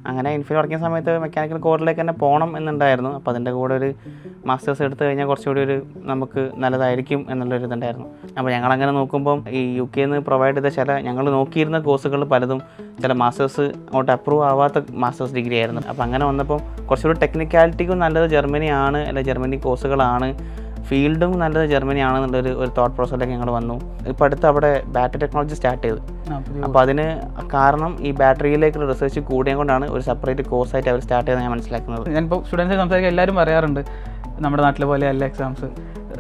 അങ്ങനെ infill work ചെയ്യുന്ന സമയത്ത് മെക്കാനിക്കൽ കോറിലേക്ക് തന്നെ പോകണം എന്നുണ്ടായിരുന്നു. അപ്പോൾ അതിൻ്റെ കൂടെ ഒരു മാസ്റ്റേഴ്സ് എടുത്തു കഴിഞ്ഞാൽ കുറച്ചുകൂടി ഒരു നമുക്ക് നല്ലതായിരിക്കും എന്നുള്ളൊരു ഇതുണ്ടായിരുന്നു. അപ്പോൾ ഞങ്ങളങ്ങനെ നോക്കുമ്പം ഈ UK നിന്ന് പ്രൊവൈഡ് ചെയ്ത ഞങ്ങൾ നോക്കിയിരുന്ന കോഴ്സുകൾ പലതും ചില മാസ്റ്റേഴ്സ് അങ്ങോട്ട് അപ്രൂവ് ആവാത്ത മാസ്റ്റേഴ്സ് ഡിഗ്രി ആയിരുന്നു. അപ്പോൾ അങ്ങനെ വന്നപ്പോൾ കുറച്ചുകൂടി ടെക്നിക്കാലിറ്റിക്കും നല്ലത് ജർമ്മനിയാണ്, അല്ലെങ്കിൽ ജർമ്മനി കോഴ്സുകളാണ്, ഫീൽഡും നല്ലത് ജർമ്മനിയാണെന്നുള്ളൊരു തോട്ട് പ്രോസസ്സിലേക്ക് ഞങ്ങൾ വന്നു. ഇപ്പോൾ അടുത്ത് അവിടെ ബാറ്ററി ടെക്നോളജി സ്റ്റാർട്ട് ചെയ്തു. അപ്പോൾ അതിന് കാരണം ഈ ബാറ്ററിയിലേക്കുള്ള റിസർച്ച് കൂടിയത് കൊണ്ടാണ് ഒരു സെപ്പറേറ്റ് കോഴ്സായിട്ട് അവർ സ്റ്റാർട്ട് ചെയ്ത് ഞാൻ മനസ്സിലാക്കുന്നത്. ഞാനിപ്പോൾ സ്റ്റുഡൻസ് സംസാരിക്കാൻ എല്ലാവരും പറയാറുണ്ട് നമ്മുടെ നാട്ടിലെ പോലെ അല്ല എക്സാംസ്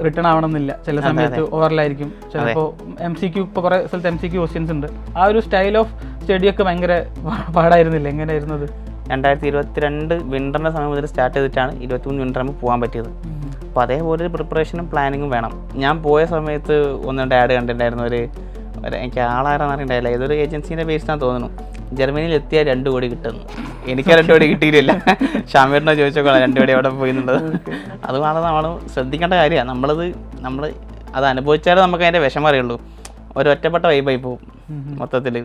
റിട്ടേൺ ആവണമെന്നില്ല, ചില സമയത്ത് ഓറലായിരിക്കും, ചിലപ്പോൾ MCQ ഇപ്പോൾ കുറേ സ്ഥലത്ത് MCQ ക്വസ്റ്റ്യൻസ് ഉണ്ട്. ആ ഒരു സ്റ്റൈൽ ഓഫ് സ്റ്റഡിയൊക്കെ ഭയങ്കര പാടായിരുന്നില്ല, എങ്ങനെയായിരുന്നത്? 2022 വിൻ്ററിൻ്റെ സമയം മുതൽ സ്റ്റാർട്ട് ചെയ്തിട്ടാണ് 23 വിൻ്ററാകുമ്പോൾ പോകാൻ പറ്റിയത്. അപ്പോൾ അതേപോലെ ഒരു പ്രിപ്പറേഷനും പ്ലാനിങ്ങും വേണം. ഞാൻ പോയ സമയത്ത് ഒന്നും ആഡ് കണ്ടിട്ടുണ്ടായിരുന്നു, എനിക്ക് ആളാരാന്ന് അറിയണ്ടായില്ല, ഏതൊരു ഏജൻസീൻ്റെ ബേസിനാണ് തോന്നുന്നു, ജർമ്മനിയിൽ എത്തിയാൽ 2 കോടി കിട്ടുന്നു. എനിക്ക് 2 കോടി കിട്ടിയിട്ടില്ല. ഷാമീറിനോ ചോദിച്ചോളാം 2 കോടി അവിടെ പോയി എന്നുള്ളത്. അതുമാണ് നമ്മൾ ശ്രദ്ധിക്കേണ്ട കാര്യമാണ്. നമ്മൾ അത് അനുഭവിച്ചാലേ നമുക്ക് അതിൻ്റെ വിഷമം അറിയുള്ളൂ. ഒരു ഒറ്റപ്പെട്ട വൈബായി പോകും മൊത്തത്തിൽ.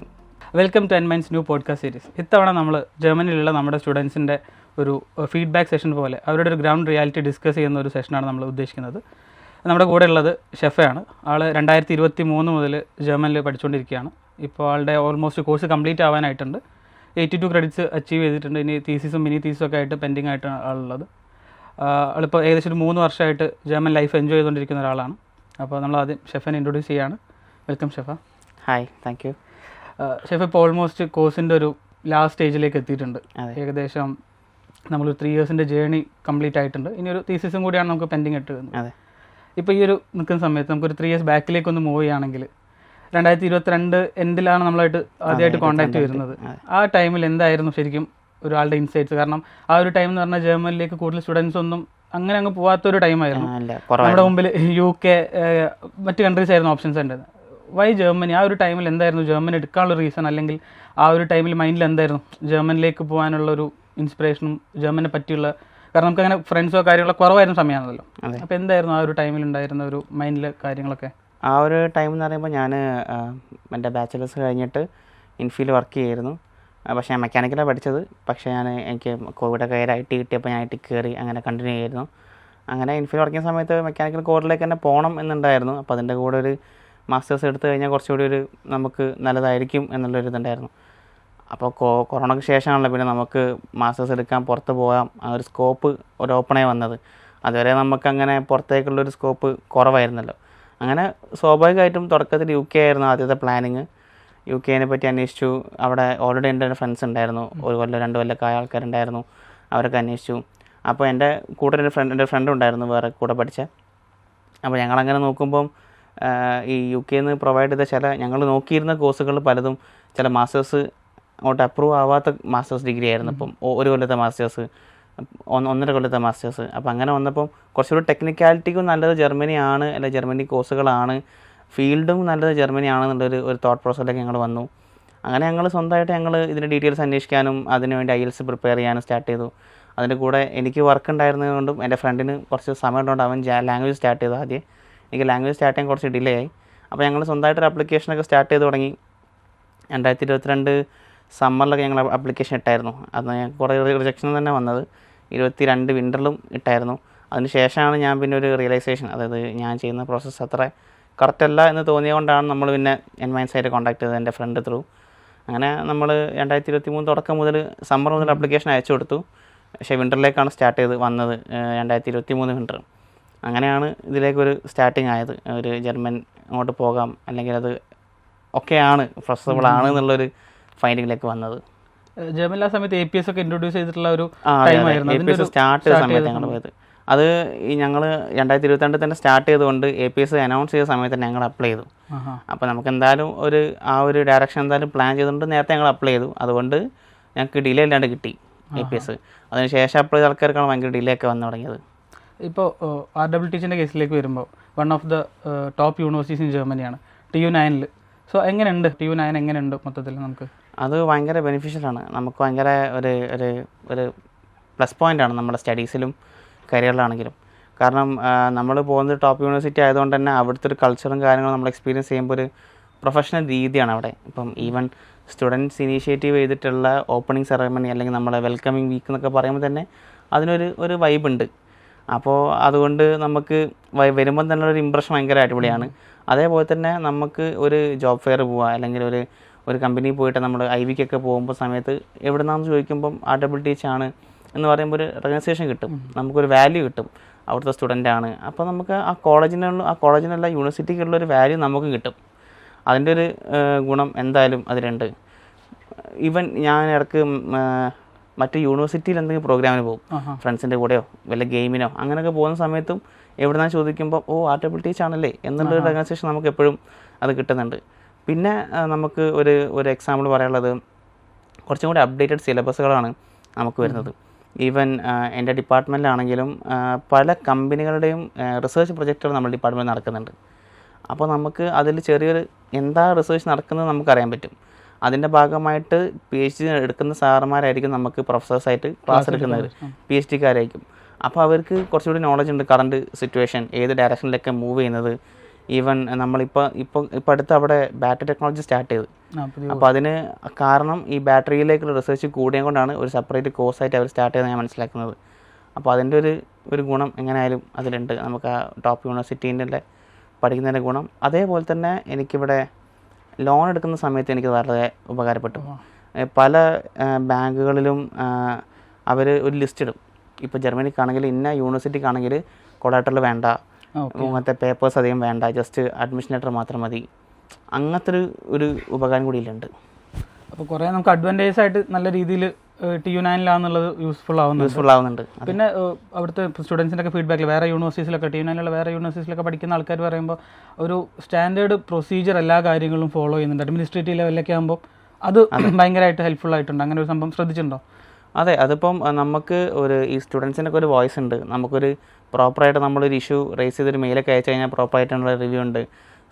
വെൽക്കം ടു എൻമൈൻസ് ന്യൂ പോഡ്കാസ്റ്റ് സീരീസ്. ഇത്തവണ നമ്മൾ ജർമ്മനിയിലുള്ള നമ്മുടെ സ്റ്റുഡൻസിൻ്റെ ഒരു ഫീഡ്ബാക്ക് സെഷൻ പോലെ അവരുടെ ഒരു ഗ്രൗണ്ട് റിയാലിറ്റി ഡിസ്കസ് ചെയ്യുന്ന ഒരു സെഷനാണ് നമ്മൾ ഉദ്ദേശിക്കുന്നത്. നമ്മുടെ കൂടെ ഉള്ളത് ഷെഫയാണ്. ആൾ 2023 മുതൽ ജർമ്മനിൽ പഠിച്ചുകൊണ്ടിരിക്കുകയാണ്. ഇപ്പോൾ ആളുടെ ഓൾമോസ്റ്റ് കോഴ്സ് കംപ്ലീറ്റ് ആവാനായിട്ടുണ്ട്. 82 ക്രെഡിറ്റ്സ് അച്ചീവ് ചെയ്തിട്ടുണ്ട്. ഇനി തീസിസും മിനി തീസിസും ഒക്കെ ആയിട്ട് പെൻഡിങ് ആയിട്ടാണ് ആളുള്ളത്. ആളിപ്പോൾ ഏകദേശം ഒരു 3 വർഷമായിട്ട് ജർമ്മൻ ലൈഫ് എൻജോയ് ചെയ്തുകൊണ്ടിരിക്കുന്ന ഒരാളാണ്. അപ്പോൾ നമ്മൾ ആദ്യം ഷെഫിനെ ഇൻട്രൊഡ്യൂസ് ചെയ്യാണ്. Welcome chef. Hi, thank you. Chef ഇപ്പോൾ ഓൾമോസ്റ്റ് കോഴ്സിൻ്റെ ഒരു ലാസ്റ്റ് സ്റ്റേജിലേക്ക് എത്തിയിട്ടുണ്ട്. ഏകദേശം നമ്മളൊരു 3 ഇയേഴ്സിൻ്റെ ജേർണി കംപ്ലീറ്റ് ആയിട്ടുണ്ട്. ഇനി ഒരു തീസിസും കൂടിയാണ് നമുക്ക് പെൻഡിങ് ഇട്ട് വരുന്നത്. ഇപ്പോൾ ഈ ഒരു നിൽക്കുന്ന സമയത്ത് നമുക്കൊരു 3 ഇയേഴ്സ് ബാക്കിലേക്കൊന്ന് മൂവ് ചെയ്യുകയാണെങ്കിൽ 2022 എൻഡിലാണ് നമ്മളായിട്ട് ആദ്യമായിട്ട് കോൺടാക്ട് വരുന്നത്. ആ ടൈമിൽ എന്തായിരുന്നു ശരിക്കും ഒരാളുടെ ഇൻസൈറ്റ്സ്? കാരണം ആ ഒരു ടൈം എന്ന് പറഞ്ഞാൽ ജർമ്മനിലേക്ക് കൂടുതൽ സ്റ്റുഡൻസ് ഒന്നും അങ്ങനെ അങ്ങ് പോകാത്തൊരു ടൈമായിരുന്നു. നമ്മുടെ മുമ്പിൽ UK മറ്റ് കൺട്രീസ് ആയിരുന്നു ഓപ്ഷൻസ് ഉണ്ടായത്. Why Germany? ആ ഒരു ടൈമിൽ എന്തായിരുന്നു ജർമ്മനി എടുക്കാനുള്ള റീസൺ? അല്ലെങ്കിൽ ആ ഒരു ടൈമിൽ മൈൻഡിൽ എന്തായിരുന്നു ജർമ്മനിലേക്ക് പോകാനുള്ളൊരു ഇൻസ്പിറേഷനും ജർമ്മനെ പറ്റിയുള്ള, കാരണം നമുക്ക് അങ്ങനെ ഫ്രണ്ട്സോ കാര്യങ്ങളോ കുറവായിരുന്ന സമയമാണല്ലോ. അപ്പോൾ എന്തായിരുന്നു ആ ഒരു ടൈമിൽ ഉണ്ടായിരുന്ന ഒരു മൈൻഡിലെ കാര്യങ്ങളൊക്കെ? ആ ഒരു ടൈം എന്ന് പറയുമ്പോൾ ഞാൻ എൻ്റെ ബാച്ചിലേഴ്സ് കഴിഞ്ഞിട്ട് ഇൻഫീൽ വർക്ക് ചെയ്യായിരുന്നു. പക്ഷേ ഞാൻ മെക്കാനിക്കലാണ് പഠിച്ചത്. പക്ഷേ എനിക്ക് കോവിഡ് IT കിട്ടിയപ്പോൾ ഞാൻ IT കയറി അങ്ങനെ കണ്ടിന്യൂ ചെയ്യായിരുന്നു. അങ്ങനെ ഇൻഫീൽ വർക്ക് ചെയ്യുന്ന സമയത്ത് മെക്കാനിക്കൽ കോറിലേക്ക് തന്നെ പോകണം എന്നുണ്ടായിരുന്നു. അപ്പോൾ അതിൻ്റെ കൂടെ ഒരു മാസ്റ്റേഴ്സ് എടുത്തു കഴിഞ്ഞാൽ കുറച്ചുകൂടി ഒരു നമുക്ക് നല്ലതായിരിക്കും എന്നുള്ളൊരു ഇതുണ്ടായിരുന്നു. അപ്പോൾ കൊറോണയ്ക്ക് ശേഷമാണല്ലോ പിന്നെ നമുക്ക് മാസ്റ്റേഴ്സ് എടുക്കാൻ പുറത്ത് പോകാം ആ ഒരു സ്കോപ്പ് ഒരു ഓപ്പണായി വന്നത്. അതുവരെ നമുക്കങ്ങനെ പുറത്തേക്കുള്ളൊരു സ്കോപ്പ് കുറവായിരുന്നല്ലോ. അങ്ങനെ സ്വാഭാവികമായിട്ടും തുടക്കത്തിൽ UK ആയിരുന്നു ആദ്യത്തെ പ്ലാനിങ്. UK പറ്റി അന്വേഷിച്ചു. അവിടെ ഓൾറെഡി എൻ്റെ ഫ്രണ്ട്സ് ഉണ്ടായിരുന്നു, 1 കൊല്ലം 2 കൊല്ലമൊക്കെ ആയ ആൾക്കാരുണ്ടായിരുന്നു. അവരൊക്കെ അന്വേഷിച്ചു. അപ്പോൾ എൻ്റെ കൂടെ എൻ്റെ ഫ്രണ്ട് ഉണ്ടായിരുന്നു വേറെ കൂടെ പഠിച്ച. അപ്പോൾ ഞങ്ങളങ്ങനെ നോക്കുമ്പം ഈ UK നിന്ന് പ്രൊവൈഡ് ചെയ്ത ഞങ്ങൾ നോക്കിയിരുന്ന കോഴ്സുകൾ പലതും ചില മാസ്റ്റേഴ്സ് അങ്ങോട്ട് അപ്രൂവ് ആവാത്ത മാസ്റ്റേഴ്സ് ഡിഗ്രി ആയിരുന്നു. ഇപ്പം 1 കൊല്ലത്തെ മാസ്റ്റേഴ്സ്, 1.5 കൊല്ലത്തെ മാസ്റ്റേഴ്സ്. അപ്പോൾ അങ്ങനെ വന്നപ്പം കുറച്ചുകൂടി ടെക്നിക്കാലിറ്റിക്കും നല്ലത് ജർമ്മനിയാണ്, അല്ലെങ്കിൽ ജർമ്മനി കോഴ്സുകളാണ്, ഫീൽഡും നല്ലത് ജർമ്മനിയാണെന്നുള്ളൊരു തോട്ട് പ്രോസസ്സിലേക്ക് ഞങ്ങൾ വന്നു. അങ്ങനെ ഞങ്ങൾ സ്വന്തമായിട്ട് ഇതിൻ്റെ ഡീറ്റെയിൽസ് അന്വേഷിക്കാനും അതിനുവേണ്ടി IELTS പ്രിപ്പയർ ചെയ്യാനും സ്റ്റാർട്ട് ചെയ്തു. അതിൻ്റെ കൂടെ എനിക്ക് വർക്ക് ഉണ്ടായിരുന്നതുകൊണ്ടും എൻ്റെ ഫ്രണ്ടിന് കുറച്ച് സമയം ഉള്ളതുകൊണ്ട് അവൻ ലാംഗ്വേജ് സ്റ്റാർട്ട് ചെയ്തു. ആദ്യം എനിക്ക് ലാംഗ്വേജ് സ്റ്റാർട്ട് ചെയ്യാൻ കുറച്ച് ഡിലേ ആയി. അപ്പോൾ ഞങ്ങൾ സ്വന്തമായിട്ടൊരു ആപ്ലിക്കേഷനൊക്കെ സ്റ്റാർട്ട് ചെയ്ത് തുടങ്ങി. 2022 സമ്മറിലൊക്കെ ഞങ്ങൾ ആപ്ലിക്കേഷൻ ഇട്ടായിരുന്നു. അത് കുറേ റിജക്ഷൻ തന്നെ വന്നത്. 22 വിൻ്ററിലും ഇട്ടായിരുന്നു. അതിന് ശേഷമാണ് ഞാൻ പിന്നെ ഒരു റിയലൈസേഷൻ, അതായത് ഞാൻ ചെയ്യുന്ന പ്രോസസ്സ് അത്ര കറക്റ്റ് അല്ല എന്ന് തോന്നിയതുകൊണ്ടാണ് നമ്മൾ പിന്നെ എൻമൈൻസായിട്ട് കോൺടാക്ട് ചെയ്തത് എൻ്റെ ഫ്രണ്ട് ത്രൂ. അങ്ങനെ നമ്മൾ 2023 തുടക്കം മുതൽ സമ്മർ മുതൽ ആപ്ലിക്കേഷൻ അയച്ചു കൊടുത്തു. പക്ഷേ വിൻ്ററിലേക്കാണ് സ്റ്റാർട്ട് ചെയ്ത് വന്നത് 2023 വിൻ്റർ. അങ്ങനെയാണ് ഇതിലേക്കൊരു സ്റ്റാർട്ടിങ് ആയത്. ഒരു ജർമ്മൻ അങ്ങോട്ട് പോകാം, അല്ലെങ്കിൽ അത് ഒക്കെയാണ് പോസിബിൾ ആണ് എന്നുള്ളൊരു ഫൈൻഡിങ്ങിലേക്ക് വന്നത്. ജർമ്മനിൽ ആ സമയത്ത് APS ഒക്കെ ഇൻട്രൊഡ്യൂസ് ചെയ്തിട്ടുള്ള ഒരു APS സ്റ്റാർട്ട് ചെയ്ത സമയത്ത് ഞങ്ങൾ പോയത്. അത് ഞങ്ങൾ 2022 തന്നെ സ്റ്റാർട്ട് ചെയ്തുകൊണ്ട് APS അനൗൺസ് ചെയ്ത സമയത്ത് തന്നെ ഞങ്ങൾ അപ്ലൈ ചെയ്തു. അപ്പോൾ നമുക്ക് എന്തായാലും ആ ഒരു ഡയറക്ഷൻ എന്തായാലും പ്ലാൻ ചെയ്തുകൊണ്ട് നേരത്തെ ഞങ്ങൾ അപ്ലൈ ചെയ്തു. അതുകൊണ്ട് ഞങ്ങൾക്ക് ഡിലേ ഇല്ലാണ്ട് കിട്ടി APS. അതിനുശേഷം അപ്ലൈ ചെയ്ത ആൾക്കാർക്കാണ് ഭയങ്കര ഡിലേ ഒക്കെ വന്നു തുടങ്ങിയത്. ഇപ്പോൾ RWTCൻ്റെ കേസിലേക്ക് വരുമ്പോൾ one of the top universities in ജർമ്മനിയാണ് TU9. സോ എങ്ങനെയുണ്ട് TU9? എങ്ങനെയുണ്ട് മൊത്തത്തിൽ? നമുക്ക് അത് ഭയങ്കര ബെനിഫിഷ്യലാണ്. നമുക്ക് ഭയങ്കര ഒരു പ്ലസ് പോയിൻ്റാണ് നമ്മുടെ സ്റ്റഡീസിലും കരിയറിലാണെങ്കിലും. കാരണം നമ്മൾ പോകുന്നത് ടോപ്പ് യൂണിവേഴ്സിറ്റി ആയതുകൊണ്ട് തന്നെ അവിടുത്തെ ഒരു കൾച്ചറും കാര്യങ്ങളും നമ്മൾ എക്സ്പീരിയൻസ് ചെയ്യുമ്പോൾ ഒരു പ്രൊഫഷണൽ രീതിയാണ് അവിടെ. ഇപ്പം ഈവൻ സ്റ്റുഡൻസ് ഇനീഷ്യേറ്റീവ് ചെയ്തിട്ടുള്ള ഓപ്പണിംഗ് സെറമണി അല്ലെങ്കിൽ നമ്മളെ വെൽക്കമിങ് വീക്ക് എന്നൊക്കെ പറയുമ്പോൾ തന്നെ അതിനൊരു വൈബ് ഉണ്ട്. അപ്പോൾ അതുകൊണ്ട് നമുക്ക് വരുമ്പം തന്നെ ഒരു ഇമ്പ്രഷൻ ഭയങ്കര അടിപൊളിയാണ്. അതേപോലെ തന്നെ നമുക്ക് ഒരു ജോബ് ഫെയർ പോവുക അല്ലെങ്കിൽ ഒരു കമ്പനി പോയിട്ട് നമ്മൾ IVക്കൊക്കെ പോകുമ്പോൾ സമയത്ത് എവിടെ നിന്നാണെന്ന് ചോദിക്കുമ്പം RWTH ആണ് എന്ന് പറയുമ്പോൾ ഒരു റെക്കഗ്നൈസേഷൻ കിട്ടും, നമുക്കൊരു വാല്യൂ കിട്ടും, അവിടുത്തെ സ്റ്റുഡൻ്റാണ്. അപ്പോൾ നമുക്ക് ആ കോളേജിനുള്ള യൂണിവേഴ്സിറ്റിക്കുള്ളൊരു വാല്യൂ നമുക്ക് കിട്ടും. അതിൻ്റെ ഒരു ഗുണം എന്തായാലും അതിലുണ്ട്. ഈവൻ ഞാൻ ഇടയ്ക്ക് മറ്റ് യൂണിവേഴ്സിറ്റിയിൽ എന്തെങ്കിലും പ്രോഗ്രാമിന് പോകും, ഫ്രണ്ട്സിൻ്റെ കൂടെയോ വല്ല ഗെയിമിനോ അങ്ങനെയൊക്കെ പോകുന്ന സമയത്തും എവിടെന്നാണ് ചോദിക്കുമ്പോൾ RWTH ആണല്ലേ എന്നുള്ളൊരു റെക്കഗ്നൈസേഷൻ നമുക്ക് എപ്പോഴും അത് കിട്ടുന്നുണ്ട്. പിന്നെ നമുക്ക് ഒരു എക്സാമ്പിൾ പറയാനുള്ളത് കുറച്ചും കൂടി അപ്ഡേറ്റഡ് സിലബസുകളാണ് നമുക്ക് വരുന്നത്. ഈവൻ എൻ്റെ ഡിപ്പാർട്ട്മെൻറ്റിലാണെങ്കിലും പല കമ്പനികളുടെയും റിസർച്ച് പ്രൊജക്റ്റുകൾ നമ്മുടെ ഡിപ്പാർട്ട്മെൻറ്റിൽ നടക്കുന്നുണ്ട്. അപ്പോൾ നമുക്ക് അതിൽ ചെറിയൊരു എന്താ റിസർച്ച് നടക്കുന്നത് നമുക്കറിയാൻ പറ്റും. അതിൻ്റെ ഭാഗമായിട്ട് PhD എടുക്കുന്ന സാറന്മാരായിരിക്കും നമുക്ക് പ്രൊഫസേഴ്സായിട്ട് ക്ലാസ് എടുക്കുന്നത്, PhDക്കാരായിരിക്കും. അപ്പോൾ അവർക്ക് കുറച്ചുകൂടി നോളജ് ഉണ്ട്, കറണ്ട് സിറ്റുവേഷൻ ഏത് ഡയറക്ഷനിലൊക്കെ മൂവ് ചെയ്യുന്നത്. ഈവൻ നമ്മളിപ്പോൾ അടുത്ത് അവിടെ ബാറ്ററി ടെക്നോളജി സ്റ്റാർട്ട് ചെയ്ത്, അപ്പോൾ അതിന് കാരണം ഈ ബാറ്ററിയിലേക്കുള്ള റിസർച്ച് കൂടിയത് കൊണ്ടാണ് ഒരു സെപ്പറേറ്റ് കോഴ്സായിട്ട് അവർ സ്റ്റാർട്ട് ചെയ്ത് ഞാൻ മനസ്സിലാക്കുന്നത്. അപ്പോൾ അതിൻ്റെ ഒരു ഗുണം എങ്ങനെയായാലും അതിലുണ്ട്, നമുക്ക് ആ ടോപ്പ് യൂണിവേഴ്സിറ്റീൻ്റെ പഠിക്കുന്നതിൻ്റെ ഗുണം. അതേപോലെ തന്നെ എനിക്കിവിടെ ലോൺ എടുക്കുന്ന സമയത്ത് എനിക്ക് വളരെ ഉപകാരപ്പെട്ടു. പല ബാങ്കുകളിലും അവർ ഒരു ലിസ്റ്റ് ഇടും. ഇപ്പോൾ ജർമ്മനിക്കാണെങ്കിൽ ഇന്ന യൂണിവേഴ്സിറ്റിക്കാണെങ്കിൽ കൊളാറ്ററൽ വേണ്ട, അങ്ങനത്തെ പേപ്പേഴ്സ് അധികം വേണ്ട, ജസ്റ്റ് അഡ്മിഷൻ ലെറ്റർ മാത്രം മതി. അങ്ങനത്തെ ഒരു ഉപകാരം കൂടി ഇതിലുണ്ട്. അപ്പോൾ കുറേ നമുക്ക് അഡ്വാൻറ്റേജ് ആയിട്ട് നല്ല രീതിയിൽ TU9 യൂസ്ഫുൾ ആവുന്നുണ്ട്. പിന്നെ അവിടുത്തെ സ്റ്റുഡൻസിൻ്റെ ഒക്കെ ഫീഡ്ബാക്കിൽ വേറെ യൂണിവേഴ്സിറ്റീസിലൊക്കെ TU9 വേറെ യൂണിവേഴ്സിറ്റീസിലൊക്കെ പഠിക്കുന്ന ആൾക്കാർ പറയുമ്പോൾ ഒരു സ്റ്റാൻഡേർഡ് പ്രൊസീജിയർ എല്ലാ കാര്യങ്ങളും ഫോളോ ചെയ്യുന്നുണ്ട്. അഡ്മിനിസ്ട്രേറ്റീവ് ലെവലിലൊക്കെ ആകുമ്പോൾ അത് ഭയങ്കരമായിട്ട് ഹെൽപ്ഫുൾ ആയിട്ടുണ്ട്. അങ്ങനെ ഒരു സംഭവം ശ്രദ്ധിച്ചിട്ടുണ്ടോ? അതെ, അതിപ്പം നമുക്ക് ഈ സ്റ്റുഡൻസിനൊക്കെ ഒരു വോയിസ് ഉണ്ട്. നമുക്കൊരു പ്രോപ്പറായിട്ട് നമ്മളൊരു ഇഷ്യൂ റേസ് ചെയ്തൊരു മെയിലൊക്കെ അയച്ചു കഴിഞ്ഞാൽ പ്രോപ്പറായിട്ടുള്ള റിവ്യൂ ഉണ്ട്,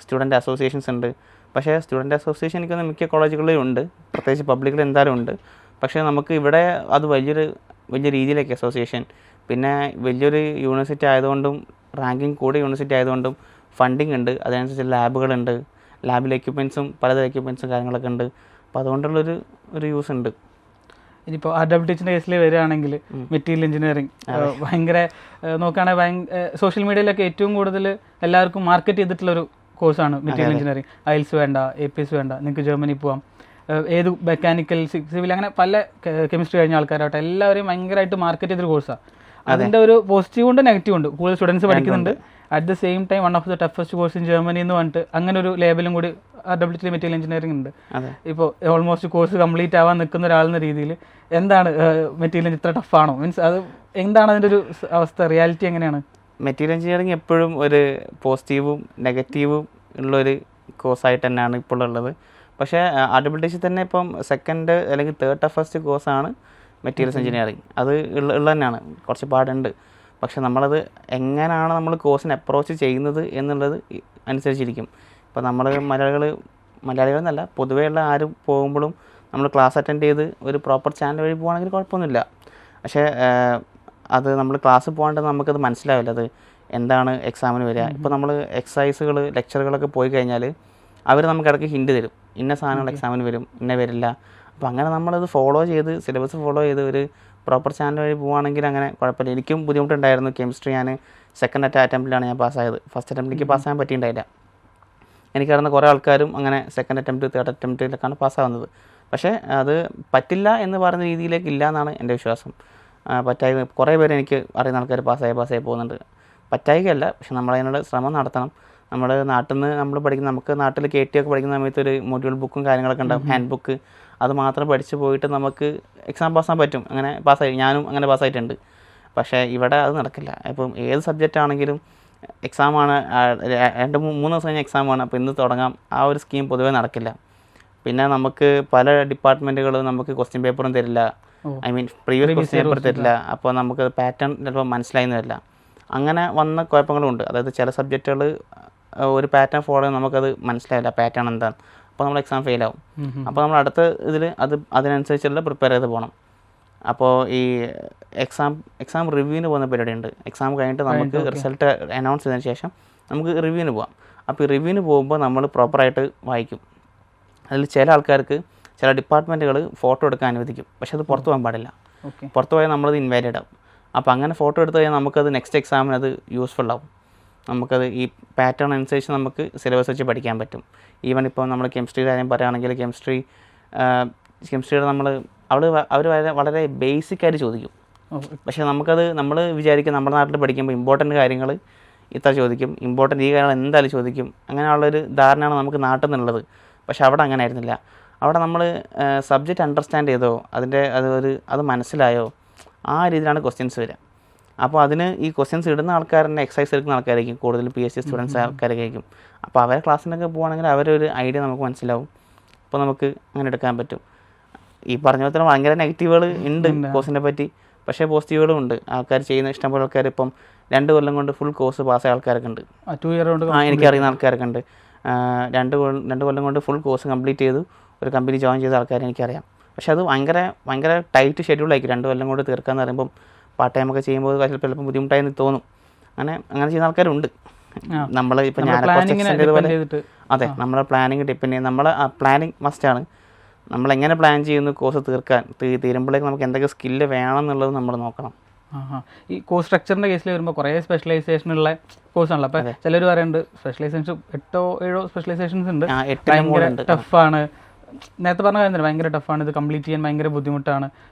സ്റ്റുഡൻറ്റ് അസോസിയേഷൻസ് ഉണ്ട്. പക്ഷേ സ്റ്റുഡൻറ്റ് അസോസിയേഷൻ എനിക്കൊന്ന് മിക്ക കോളേജുകളിലും ഉണ്ട്, പ്രത്യേകിച്ച് പബ്ലിക്കിൽ എന്തായാലും ഉണ്ട്. പക്ഷേ നമുക്ക് ഇവിടെ അത് വലിയ രീതിയിലേക്ക് അസോസിയേഷൻ, പിന്നെ വലിയൊരു യൂണിവേഴ്സിറ്റി ആയതുകൊണ്ടും റാങ്കിങ് കൂടിയ യൂണിവേഴ്സിറ്റി ആയതുകൊണ്ടും ഫണ്ടിങ് ഉണ്ട്, അതനുസരിച്ച് ലാബുകളുണ്ട്, ലാബിൽ എക്യുപ്മെൻറ്റ്സും പലതരം എക്യുപ്മെൻറ്റ്സും കാര്യങ്ങളൊക്കെ ഉണ്ട്. അപ്പോൾ അതുകൊണ്ടുള്ളൊരു യൂസ് ഉണ്ട്. ഇനിയിപ്പോൾ RWTHൻ്റെ കേസിൽ വരികയാണെങ്കിൽ മെറ്റീരിയൽ എഞ്ചിനീയറിംഗ് ഭയങ്കര നോക്കുകയാണെങ്കിൽ സോഷ്യൽ മീഡിയയിലൊക്കെ ഏറ്റവും കൂടുതൽ എല്ലാവർക്കും മാർക്കറ്റ് ചെയ്തിട്ടുള്ളൊരു കോഴ്സാണ് മെറ്റീരിയൽ എഞ്ചിനീയറിംഗ്. IELTS വേണ്ട, APS വേണ്ട, നിങ്ങൾക്ക് ജർമ്മനി പോകാം, ഏത് മെക്കാനിക്കൽ, സിവിൽ, അങ്ങനെ പല കെമിസ്ട്രി കഴിഞ്ഞ ആൾക്കാരാവട്ടെ എല്ലാവരെയും ഭയങ്കരമായിട്ട് മാർക്കറ്റ് ചെയ്തൊരു കോഴ്സാണ്. അതിൻ്റെ ഒരു പോസിറ്റീവ് ഉണ്ട് നെഗറ്റീവ് ഉണ്ട്. കൂടുതൽ സ്റ്റുഡൻസ് പഠിക്കുന്നുണ്ട്. At the same time one of the toughest course in Germany എന്ന് പറഞ്ഞിട്ട് അങ്ങനെ ഒരു ലേബലും കൂടി RWTH മെറ്റീരിയൽ എഞ്ചിനീയറിംഗ് ഉണ്ട്. ഇപ്പോൾ ഓൾമോസ്റ്റ് കോഴ്സ് കംപ്ലീറ്റ് ആവാൻ നിൽക്കുന്ന ഒരാളെന്ന രീതിയിൽ എന്താണ് മെറ്റീരിയൽ ഇത്ര ടഫാണോ? മീൻസ് അത് എന്താണ് അതിൻ്റെ ഒരു അവസ്ഥ, റിയാലിറ്റി എങ്ങനെയാണ്? മെറ്റീരിയൽ എഞ്ചിനീയറിംഗ് എപ്പോഴും ഒരു പോസിറ്റീവും നെഗറ്റീവും ഉള്ളൊരു കോഴ്സായിട്ട് തന്നെയാണ് ഇപ്പോൾ ഉള്ളത്. പക്ഷേ RWTH തന്നെ ഇപ്പം സെക്കൻഡ് അല്ലെങ്കിൽ തേർഡ് ടഫസ്റ്റ് കോഴ്സാണ് മെറ്റീരിയൽസ് എഞ്ചിനീയറിംഗ്. അത് ഉള്ള തന്നെയാണ്, കുറച്ച് പാടുണ്ട്. പക്ഷെ നമ്മളത് എങ്ങനെയാണ് നമ്മൾ കോഴ്സിനെ അപ്രോച്ച് ചെയ്യുന്നത് എന്നുള്ളത് അനുസരിച്ചിരിക്കും. ഇപ്പോൾ നമ്മൾ മലയാളികളെന്നല്ല, പൊതുവെയുള്ള ആരും പോകുമ്പോഴും നമ്മൾ ക്ലാസ് അറ്റൻഡ് ചെയ്ത് ഒരു പ്രോപ്പർ ചാനൽ വഴി പോകുകയാണെങ്കിൽ കുഴപ്പമൊന്നുമില്ല. പക്ഷേ അത് നമ്മൾ ക്ലാസ് പോകാണ്ട് നമുക്കത് മനസ്സിലാവില്ല, അത് എന്താണ് എക്സാമിന് വരിക. ഇപ്പോൾ നമ്മൾ എക്സസൈസുകൾ ലെക്ചറുകളൊക്കെ പോയി കഴിഞ്ഞാൽ അവർ നമുക്ക് ഇടയ്ക്ക് ഹിൻഡ് തരും, ഇന്ന സാധനങ്ങൾ എക്സാമിന് വരും, ഇന്ന വരില്ല. അപ്പോൾ അങ്ങനെ നമ്മളത് ഫോളോ ചെയ്ത് സിലബസ് ഫോളോ ചെയ്ത് ഒരു പ്രോപ്പർ ചാനൽ വഴി പോവുകയാണെങ്കിൽ അങ്ങനെ കുഴപ്പമില്ല. എനിക്കും ബുദ്ധിമുട്ടുണ്ടായിരുന്നു. കെമിസ്ട്രി ഞാൻ സെക്കൻഡ് അറ്റംപ്റ്റിലാണ് ഞാൻ പാസ്സായത്. ഫസ്റ്റ് അറ്റംപ്റ്റിലേക്ക് പാസ്സാകാൻ പറ്റിയിട്ടുണ്ടായില്ല. എനിക്കറിയുന്ന കുറേ ആൾക്കാരും അങ്ങനെ സെക്കൻഡ് അറ്റംപ്റ്റ് തേർഡ് അറ്റംപ്റ്റിലൊക്കെയാണ് പാസ്സാകുന്നത്. പക്ഷേ അത് പറ്റില്ല എന്ന് പറയുന്ന രീതിയിലേക്ക് ഇല്ല എന്നാണ് എൻ്റെ വിശ്വാസം. പറ്റായി കുറേ പേര് എനിക്ക് അറിയുന്ന ആൾക്കാർ പാസ്സായി പോകുന്നുണ്ട്. പറ്റായികയല്ല, പക്ഷെ നമ്മളതിനുള്ള ശ്രമം നടത്തണം. നമ്മുടെ നാട്ടിൽ നിന്ന് നമ്മൾ പഠിക്കുന്ന, നമുക്ക് നാട്ടിൽ KT ഒക്കെ പഠിക്കുന്ന സമയത്ത് ഒരു മൊഡ്യൂൾ ബുക്കും കാര്യങ്ങളൊക്കെ ഉണ്ടാകും, ഹാൻഡ് ബുക്ക്. അത് മാത്രം പഠിച്ച് പോയിട്ട് നമുക്ക് എക്സാം പാസ്സാകാൻ പറ്റും. അങ്ങനെ പാസ്സായി, ഞാനും അങ്ങനെ പാസ്സായിട്ടുണ്ട്. പക്ഷേ ഇവിടെ അത് നടക്കില്ല. ഇപ്പം ഏത് സബ്ജക്റ്റ് ആണെങ്കിലും എക്സാമാണ്, 2-3 ദിവസം കഴിഞ്ഞ എക്സാമാണ്, അപ്പോൾ ഇന്ന് തുടങ്ങാം, ആ ഒരു സ്കീം പൊതുവേ നടക്കില്ല. പിന്നെ നമുക്ക് പല ഡിപ്പാർട്ട്മെൻറ്റുകളും നമുക്ക് ക്വസ്റ്റ്യൻ പേപ്പറും തരില്ല, പ്രീവിയസ് ക്വസ്റ്റ്യൻ പേപ്പർ തരില്ല. അപ്പോൾ നമുക്ക് പാറ്റേൺ ചിലപ്പോൾ മനസ്സിലായി വരില്ല. അങ്ങനെ വന്ന കുഴപ്പങ്ങളുണ്ട്. അതായത് ചില സബ്ജക്റ്റുകൾ ഒരു പാറ്റേൺ ഫോളോ ചെയ്യാൻ നമുക്കത് മനസ്സിലായില്ല, പാറ്റേൺ എന്താണ്. അപ്പോൾ നമ്മൾ എക്സാം ഫെയിലാവും. അപ്പോൾ നമ്മൾ അടുത്ത ഇതിൽ അതിനനുസരിച്ചുള്ള പ്രിപ്പയർ ചെയ്ത് പോകണം. അപ്പോൾ ഈ എക്സാം റിവ്യൂവിന് പോകുന്ന പരിപാടിയുണ്ട്. എക്സാം കഴിഞ്ഞിട്ട് നമുക്ക് റിസൾട്ട് അനൗൺസ് ചെയ്തതിന് ശേഷം നമുക്ക് റിവ്യൂവിന് പോകാം. അപ്പോൾ ഈ റിവ്യൂവിന് പോകുമ്പോൾ നമ്മൾ പ്രോപ്പറായിട്ട് വായിക്കും. അതിൽ ചില ആൾക്കാർക്ക് ചില ഡിപ്പാർട്ട്മെൻറ്റുകൾ ഫോട്ടോ എടുക്കാൻ അനുവദിക്കും, പക്ഷെ അത് പുറത്ത് പോകാൻ പാടില്ല. പുറത്ത് പോയാൽ നമ്മളത് ഇൻവാലിഡ് ആവും. അപ്പോൾ അങ്ങനെ ഫോട്ടോ എടുത്ത് കഴിഞ്ഞാൽ നമുക്കത് നെക്സ്റ്റ് എക്സാമിന് അത് യൂസ്ഫുൾ ആവും. നമുക്കത് ഈ പാറ്റേൺ അനുസരിച്ച് നമുക്ക് സിലബസ് വെച്ച് പഠിക്കാൻ പറ്റും. ഈവൻ ഇപ്പോൾ നമ്മൾ കെമിസ്ട്രിയുടെ കാര്യം പറയുകയാണെങ്കിൽ കെമിസ്ട്രിയുടെ അവർ വളരെ ബേസിക് ആയിട്ട് ചോദിക്കും. പക്ഷേ നമുക്കത് നമ്മൾ വിചാരിക്കും നമ്മുടെ നാട്ടിൽ പഠിക്കുമ്പോൾ ഇമ്പോർട്ടൻറ്റ് കാര്യങ്ങൾ ഇത്ര ചോദിക്കും, ഇമ്പോർട്ടൻറ്റ് ഈ കാര്യങ്ങൾ എന്തായാലും ചോദിക്കും, അങ്ങനെയുള്ളൊരു ധാരണയാണ് നമുക്ക് നാട്ടിൽ നിന്നുള്ളത്. പക്ഷെ അവിടെ അങ്ങനെ ആയിരുന്നില്ല. അവിടെ നമ്മൾ സബ്ജക്റ്റ് അണ്ടർസ്റ്റാൻഡ് ചെയ്തോ അത് മനസ്സിലായോ ആ രീതിയിലാണ് ക്വസ്റ്റ്യൻസ് വരിക. അപ്പോൾ അതിന് ഈ ക്വസ്റ്റ്യൻസ് ഇടുന്ന ആൾക്കാരുടെ എക്സസൈസ് എടുക്കുന്ന ആൾക്കാരായിരിക്കും കൂടുതലും PhD സ്റ്റുഡൻസ് ആൾക്കാരായിരിക്കും. അപ്പോൾ അവരെ ക്ലാസ്സിനൊക്കെ പോകുകയാണെങ്കിൽ അവരൊരു ഐഡിയ നമുക്ക് മനസ്സിലാവും. അപ്പോൾ നമുക്ക് അങ്ങനെ എടുക്കാൻ പറ്റും. ഈ പറഞ്ഞ പോലെ തന്നെ ഭയങ്കര നെഗറ്റീവുകൾ ഉണ്ട് കോഴ്സിനെ പറ്റി, പക്ഷേ പോസിറ്റീവുകളും ഉണ്ട്. ആൾക്കാർ ചെയ്യുന്ന ഇഷ്ടംപോലെ ആൾക്കാർ ഇപ്പം 2 കൊല്ലം കൊണ്ട് ഫുൾ കോഴ്സ് പാസ്സായ ആൾക്കാരൊക്കെ ഉണ്ട്. 2 ഇയർ കൊണ്ട് എനിക്കറിയുന്ന ആൾക്കാരൊക്കെ ഉണ്ട്. 2 കൊല്ലം കൊണ്ട് ഫുൾ കോഴ്സ് കംപ്ലീറ്റ് ചെയ്തു ഒരു കമ്പനി ജോയിൻ ചെയ്ത ആൾക്കാരെ എനിക്കറിയാം. പക്ഷേ അത് ഭയങ്കര ടൈറ്റ് ഷെഡ്യൂളായിരിക്കും. 2 കൊല്ലം കൊണ്ട് തീർക്കാമെന്ന് പറയുമ്പം പാർട്ട് ടൈം ഒക്കെ ചെയ്യുമ്പോൾ ചിലപ്പോൾ ബുദ്ധിമുട്ടായെന്ന് തോന്നും. അങ്ങനെ ചെയ്യുന്ന ആൾക്കാരുണ്ട്. നമ്മൾ ഇപ്പം അതെ, നമ്മളെ പ്ലാനിങ് ഡിപ്പെൻഡ് ചെയ്യും. നമ്മളെ പ്ലാനിങ് മസ്റ്റാണ്. നമ്മളെങ്ങനെ പ്ലാൻ ചെയ്യുന്നു കോഴ്സ് തീരുമ്പോഴേക്ക് നമുക്ക് എന്തൊക്കെ സ്കില്ല് വേണം എന്നുള്ളത് നമ്മൾ നോക്കണം. ഈ കോഴ്സ് സ്ട്രക്ചറിൻ്റെ കേസിൽ വരുമ്പോൾ കുറേ സ്പെഷ്യലൈസേഷനുള്ള കോഴ്സാണല്ലോ. അപ്പോൾ ചിലർ പറയുന്നുണ്ട് സ്പെഷ്യലൈസേഷൻസ് 8-7 സ്പെഷ്യലൈസേഷൻസ് ഉണ്ട്, ഭയങ്കര ടഫാണ്. നേരത്തെ പറഞ്ഞ കാര്യം തന്നെ ഭയങ്കര ടഫാണ്, ഇത് കംപ്ലീറ്റ് ചെയ്യാൻ ഭയങ്കര ബുദ്ധിമുട്ടാണ്.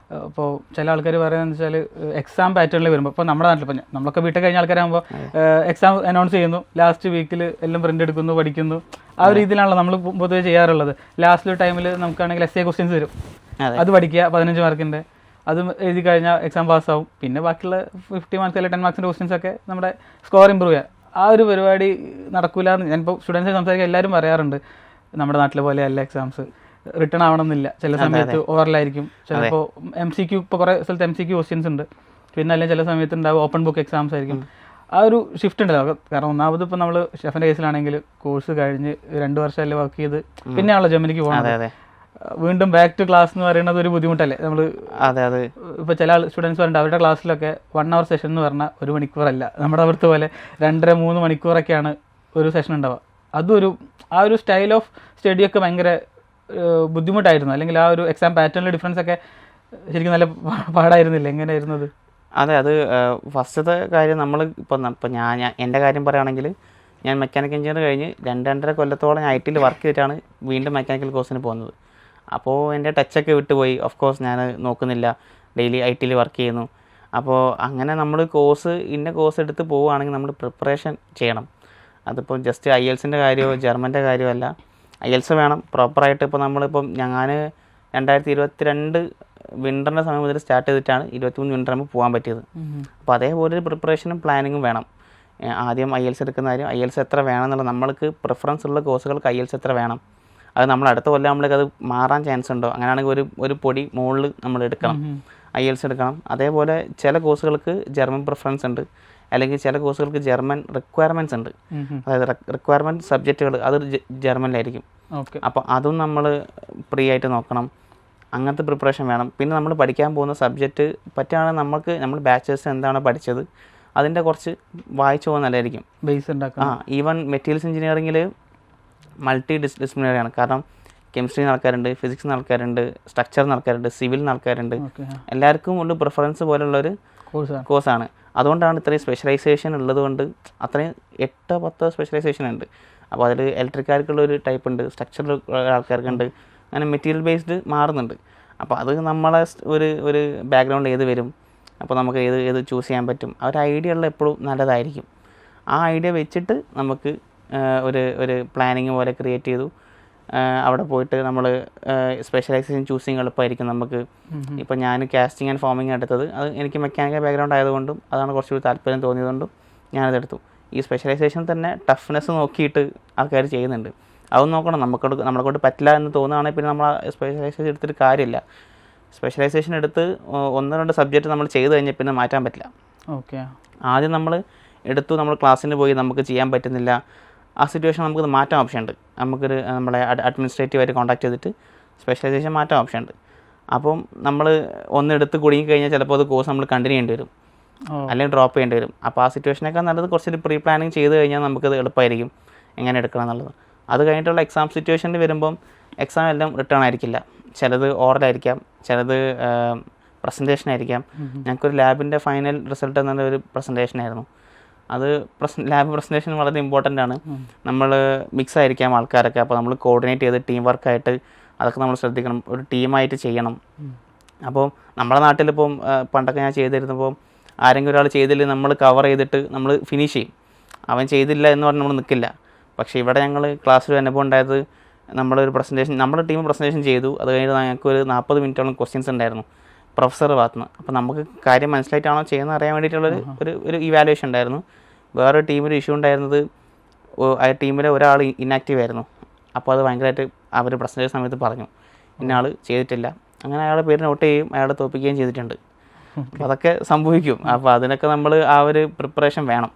അപ്പോൾ ചില ആൾക്കാർ പറയുന്നത് വെച്ചാൽ എക്സാം പാറ്റേണിൽ വരുമ്പോൾ ഇപ്പോൾ നമ്മുടെ നാട്ടിൽ ഇപ്പോൾ നമ്മളൊക്കെ വീട്ടിൽ കഴിഞ്ഞ ആൾക്കാരാകുമ്പോൾ എക്സാം അനൗൺസ് ചെയ്യുന്നു, ലാസ്റ്റ് വീക്കിൽ എല്ലാം പ്രിൻ്റ് എടുക്കുന്നു, പഠിക്കുന്നു. ആ ഒരു രീതിയിലാണല്ലോ നമ്മൾ പൊതുവെ ചെയ്യാറുള്ളത്. ലാസ്റ്റ് ടൈമിൽ നമുക്കാണെങ്കിൽ essay ക്വസ്റ്റ്യൻസ് വരും, അത് പഠിക്കുക 15 മാർക്കിൻ്റെ, അത് എഴുതി കഴിഞ്ഞാൽ എക്സാം പാസ്സാവും. പിന്നെ ബാക്കിയുള്ള 50 മാർക്സ് അല്ലെങ്കിൽ 10 മാർക്സിൻ്റെ ക്വസ്റ്റ്യൻസൊക്കെ നമ്മുടെ സ്കോർ ഇമ്പ്രൂവ് ചെയ്യുക. ആ ഒരു പരിപാടി നടക്കില്ല എന്ന് ഞാനിപ്പോൾ സ്റ്റുഡൻസിനെ സംസാരിക്കാൻ എല്ലാവരും പറയാറുണ്ട്. നമ്മുടെ നാട്ടിലെ പോലെ അല്ല എക്സാംസ്, റിട്ടേൺ ആവണമെന്നില്ല. ചില സമയത്ത് ഓവറിലായിരിക്കും, ചിലപ്പോൾ MCQ, ഇപ്പോൾ കുറേ സ്ഥലത്ത് MCQ ക്വസ്റ്റ്യൻസ് ഉണ്ട്. പിന്നെ അല്ലെങ്കിൽ ചില സമയത്ത് ഉണ്ടാവും ഓപ്പൺ ബുക്ക് എക്സാംസ് ആയിരിക്കും. ആ ഒരു ഷിഫ്റ്റ് ഉണ്ടല്ലോ. കാരണം ഒന്നാമത് ഇപ്പോൾ നമ്മൾ ഷെഫിൻ്റെ കേസിലാണെങ്കിൽ കോഴ്സ് കഴിഞ്ഞ് 2 വർഷമല്ലേ വർക്ക് ചെയ്ത് പിന്നെയാണല്ലോ ജർമ്മനിക്ക് പോകുന്നത്. വീണ്ടും ബാക്ക് ടു ക്ലാസ് എന്ന് പറയുന്നത് ഒരു ബുദ്ധിമുട്ടല്ലേ. നമ്മൾ ഇപ്പോൾ ചില സ്റ്റുഡൻസ് പറയുന്നത് അവരുടെ ക്ലാസ്സിലൊക്കെ 1 hour സെഷൻ എന്ന് പറഞ്ഞാൽ 1 മണിക്കൂറല്ല, നമ്മുടെ അവിടുത്തെ പോലെ 2-3 മണിക്കൂറൊക്കെയാണ് ഒരു സെഷൻ ഉണ്ടാവുക. ആ ഒരു സ്റ്റൈൽ ഓഫ് സ്റ്റഡിയൊക്കെ ഭയങ്കര ബുദ്ധിമുട്ടായിരുന്നു. അല്ലെങ്കിൽ ആ ഒരു എക്സാം പാറ്റേണിലെ ഡിഫറൻസ് ഒക്കെ ശരിക്കും നല്ല പാടായിരുന്നില്ല. എങ്ങനെയായിരുന്നു അത്? അതെ, അത് ഫസ്റ്റത്തെ കാര്യം നമ്മൾ ഇപ്പം ഞാൻ എൻ്റെ കാര്യം പറയുകയാണെങ്കിൽ ഞാൻ മെക്കാനിക്കൽ എഞ്ചിനീയർ കഴിഞ്ഞ് 2-2.5 കൊല്ലത്തോളം ഞാൻ IT വർക്ക് ചെയ്തിട്ടാണ് വീണ്ടും മെക്കാനിക്കൽ കോഴ്സിന് പോകുന്നത്. അപ്പോൾ എൻ്റെ ടച്ചൊക്കെ വിട്ടുപോയി. ഓഫ് കോഴ്സ് ഞാൻ നോക്കുന്നില്ല, ഡെയിലി IT വർക്ക് ചെയ്യുന്നു. അപ്പോൾ അങ്ങനെ നമ്മൾ ഇന്ന കോഴ്സ് എടുത്ത് പോവുകയാണെങ്കിൽ നമ്മൾ പ്രിപ്പറേഷൻ ചെയ്യണം. അതിപ്പോൾ ജസ്റ്റ് IELTS-ൻ്റെ കാര്യമോ ജർമ്മൻ്റെ കാര്യമോ അല്ല. IELTS വേണം പ്രോപ്പറായിട്ട്. ഇപ്പോൾ ഞാൻ 2022 വിൻ്ററിൻ്റെ സമയം മുതൽ സ്റ്റാർട്ട് ചെയ്തിട്ടാണ് 23 വിൻ്റർ ആകുമ്പോൾ പോകാൻ പറ്റിയത്. അപ്പോൾ അതേപോലെ ഒരു പ്രിപ്പറേഷനും പ്ലാനിങ്ങും വേണം. ആദ്യം IELTS എടുക്കുന്ന കാര്യം, IELTS എത്ര വേണം എന്നുള്ളത്, നമ്മൾക്ക് പ്രിഫറൻസ് ഉള്ള കോഴ്സുകൾക്ക് IELTS എത്ര വേണം, അത് നമ്മൾ അടുത്ത കൊല്ലം നമ്മൾക്ക് അത് മാറാൻ ചാൻസ് ഉണ്ടോ, അങ്ങനെയാണെങ്കിൽ ഒരു പൊടി മുകളിൽ നമ്മൾ എടുക്കണം, IELTS എടുക്കണം. അതേപോലെ ചില കോഴ്സുകൾക്ക് ജർമ്മൻ പ്രിഫറൻസ് ഉണ്ട്, അല്ലെങ്കിൽ ചില കോഴ്സുകൾക്ക് ജർമ്മൻ റിക്വയർമെൻറ്റ്സ് ഉണ്ട്. അതായത് റിക്വയർമെൻറ്റ് സബ്ജക്റ്റുകൾ അത് ജർമ്മനിലായിരിക്കും. അപ്പോൾ അതും നമ്മൾ ഫ്രീ ആയിട്ട് നോക്കണം. അങ്ങനത്തെ പ്രിപ്പറേഷൻ വേണം. പിന്നെ നമ്മൾ പഠിക്കാൻ പോകുന്ന സബ്ജക്റ്റ് പറ്റുകയാണെങ്കിൽ നമ്മൾ ബാച്ചേഴ്സ് എന്താണോ പഠിച്ചത് അതിൻ്റെ കുറച്ച് വായിച്ചു പോകുന്ന നല്ലതായിരിക്കും. ബേസ് ഉണ്ടാക്കാം. ഈവൻ മെറ്റീരിയൽസ് എഞ്ചിനീയറിങ്ങിൽ മൾട്ടി ഡിസിപ്ലിനറിയാണ്. കാരണം കെമിസ്ട്രിന്ന് ആൾക്കാരുണ്ട്, ഫിസിക്സിന്ന് ആൾക്കാരുണ്ട്, സ്ട്രക്ചറിന്ന് ആൾക്കാരുണ്ട്, സിവിലിന്ന് ആൾക്കാരുണ്ട്. എല്ലാവർക്കും ഒരു പ്രിഫറൻസ് പോലുള്ളൊരു കോഴ്സാണ്. അതുകൊണ്ടാണ് ഇത്രയും സ്പെഷ്യലൈസേഷൻ ഉള്ളത്. കൊണ്ട് അത്രയും 8-10 സ്പെഷ്യലൈസേഷൻ ഉണ്ട്. അപ്പോൾ അതിൽ ഇലക്ട്രിക്കാർക്കുള്ളൊരു ടൈപ്പ് ഉണ്ട്, സ്ട്രക്ചറിൽ ആൾക്കാർക്കുണ്ട്, അങ്ങനെ മെറ്റീരിയൽ ബേസ്ഡ് മാറുന്നുണ്ട്. അപ്പോൾ അത് നമ്മളെ ഒരു ബാക്ക്ഗ്രൗണ്ട് ഏത് വരും, അപ്പോൾ നമുക്ക് ഏത് ചൂസ് ചെയ്യാൻ പറ്റും, ആ ഒരു ഐഡിയ ഉള്ള എപ്പോഴും നല്ലതായിരിക്കും. ആ ഐഡിയ വെച്ചിട്ട് നമുക്ക് ഒരു പ്ലാനിങ് പോലെ ക്രിയേറ്റ് ചെയ്തു അവിടെ പോയിട്ട് നമ്മൾ സ്പെഷ്യലൈസേഷൻ ചൂസ് ചെയ്യാൻ എളുപ്പമായിരിക്കും നമുക്ക്. ഇപ്പോൾ ഞാൻ കാസ്റ്റിംഗ് ആൻഡ് ഫോമിങ് എടുത്തത്, അത് എനിക്ക് മെക്കാനിക്കൽ ബാക്ക്ഗ്രൗണ്ട് ആയതുകൊണ്ടും അതാണ് കുറച്ചുകൂടി താല്പര്യം തോന്നിയതുകൊണ്ടും ഞാനതെടുത്തു. ഈ സ്പെഷ്യലൈസേഷൻ തന്നെ ടഫ്നെസ് നോക്കിയിട്ട് ആൾക്കാർ ചെയ്യുന്നുണ്ട്. അതൊന്നും നോക്കണം. നമ്മളെ കൊണ്ട് പറ്റില്ല എന്ന് തോന്നുകയാണെങ്കിൽ പിന്നെ നമ്മൾ ആ സ്പെഷ്യലൈസേഷൻ എടുത്തിട്ട് കാര്യമില്ല. സ്പെഷ്യലൈസേഷൻ എടുത്ത് 1-2 സബ്ജക്റ്റ് നമ്മൾ ചെയ്ത് കഴിഞ്ഞാൽ പിന്നെ മാറ്റാൻ പറ്റില്ല. ആദ്യം നമ്മൾ നമ്മൾ ക്ലാസ്സിന് പോയി നമുക്ക് ചെയ്യാൻ പറ്റുന്നില്ല, ആ സിറ്റുവേഷൻ നമുക്കത് മാറ്റാൻ ഓപ്ഷൻ ഉണ്ട്. നമ്മളെ അഡ്മിനിസ്ട്രേറ്റീവായിട്ട് കോൺടാക്ട് ചെയ്തിട്ട് സ്പെഷ്യലൈസേഷൻ മാറ്റാൻ ഓപ്ഷൻ ഉണ്ട്. അപ്പം നമ്മൾ ഒന്നെടുത്ത് കുടുങ്ങിക്കഴിഞ്ഞാൽ ചിലപ്പോൾ അത് കോഴ്സ് നമ്മൾ കണ്ടിന്യൂ ചെയ്യേണ്ടി വരും, അല്ലെങ്കിൽ ഡ്രോപ്പ് ചെയ്യേണ്ടി വരും. അപ്പോൾ ആ സിറ്റുവേഷനൊക്കെ നല്ലത് കുറച്ചൊരു പ്രീ പ്ലാനിങ് ചെയ്ത് കഴിഞ്ഞാൽ നമുക്കത് എളുപ്പമായിരിക്കും എങ്ങനെ എടുക്കണം എന്നുള്ളത്. അത് കഴിഞ്ഞിട്ടുള്ള എക്സാം സിറ്റുവേഷനിൽ വരുമ്പം എക്സാം എല്ലാം റിട്ടേൺ ആയിരിക്കില്ല. ചിലത് ഓറലായിരിക്കാം, ചിലത് പ്രസൻറ്റേഷൻ ആയിരിക്കാം. ഞങ്ങൾക്കൊരു ലാബിൻ്റെ ഫൈനൽ റിസൾട്ട് എന്നത് ഒരു പ്രസൻറ്റേഷൻ ആയിരുന്നു. അത് ലാബ് പ്രസൻറ്റേഷൻ വളരെ ഇമ്പോർട്ടൻ്റ് ആണ്. നമ്മൾ മിക്സ് ആയിരിക്കാം ആൾക്കാരൊക്കെ, അപ്പോൾ നമ്മൾ കോർഡിനേറ്റ് ചെയ്ത് ടീം വർക്കായിട്ട് അതൊക്കെ നമ്മൾ ശ്രദ്ധിക്കണം, ഒരു ടീമായിട്ട് ചെയ്യണം. അപ്പോൾ നമ്മുടെ നാട്ടിലിപ്പം പണ്ടൊക്കെ ഞാൻ ചെയ്തിരുന്നപ്പോൾ ആരെങ്കിലും ഒരാൾ ചെയ്തില്ലെങ്കിൽ നമ്മൾ കവർ ചെയ്തിട്ട് നമ്മൾ ഫിനിഷ് ചെയ്യും. അവൻ ചെയ്തില്ല എന്ന് പറഞ്ഞ് നമ്മൾ നിൽക്കില്ല. പക്ഷേ ഇവിടെ ഞങ്ങൾ ക്ലാസ്സിൽ അനുഭവം ഉണ്ടായത്, നമ്മളൊരു പ്രസൻറ്റേഷൻ, നമ്മുടെ ടീം പ്രസൻറ്റേഷൻ ചെയ്തു. അത് കഴിഞ്ഞ് ഞങ്ങൾക്കൊരു 40 മിനിറ്റോളം ക്വസ്റ്റ്യൻസ് ഉണ്ടായിരുന്നു പ്രൊഫസർ ഭാഗത്തുനിന്ന്. അപ്പോൾ നമുക്ക് കാര്യം മനസ്സിലായിട്ടാണോ ചെയ്യുന്നത് അറിയാൻ വേണ്ടിയിട്ടുള്ളൊരു ഒരു ഇവാലുവേഷൻ ഉണ്ടായിരുന്നു. വേറൊരു ടീമിൽ ഇഷ്യൂ ഉണ്ടായിരുന്നത്, ആ ടീമിലെ ഒരാൾ ഇനാക്റ്റീവ് ആയിരുന്നു. അപ്പോൾ അത് ഭയങ്കരമായിട്ട് അവർ പ്രസൻറ്റേഷൻ സമയത്ത് പറഞ്ഞു, ഇന്ന ആൾ ചെയ്തിട്ടില്ല. അങ്ങനെ അയാളുടെ പേര് നോട്ട് ചെയ്യും, അയാളെ തോൽപ്പിക്കുകയും ചെയ്തിട്ടുണ്ട്. അപ്പോൾ അതൊക്കെ സംഭവിക്കും. അപ്പോൾ അതിനൊക്കെ നമ്മൾ ആ ഒരു പ്രിപ്പറേഷൻ വേണം.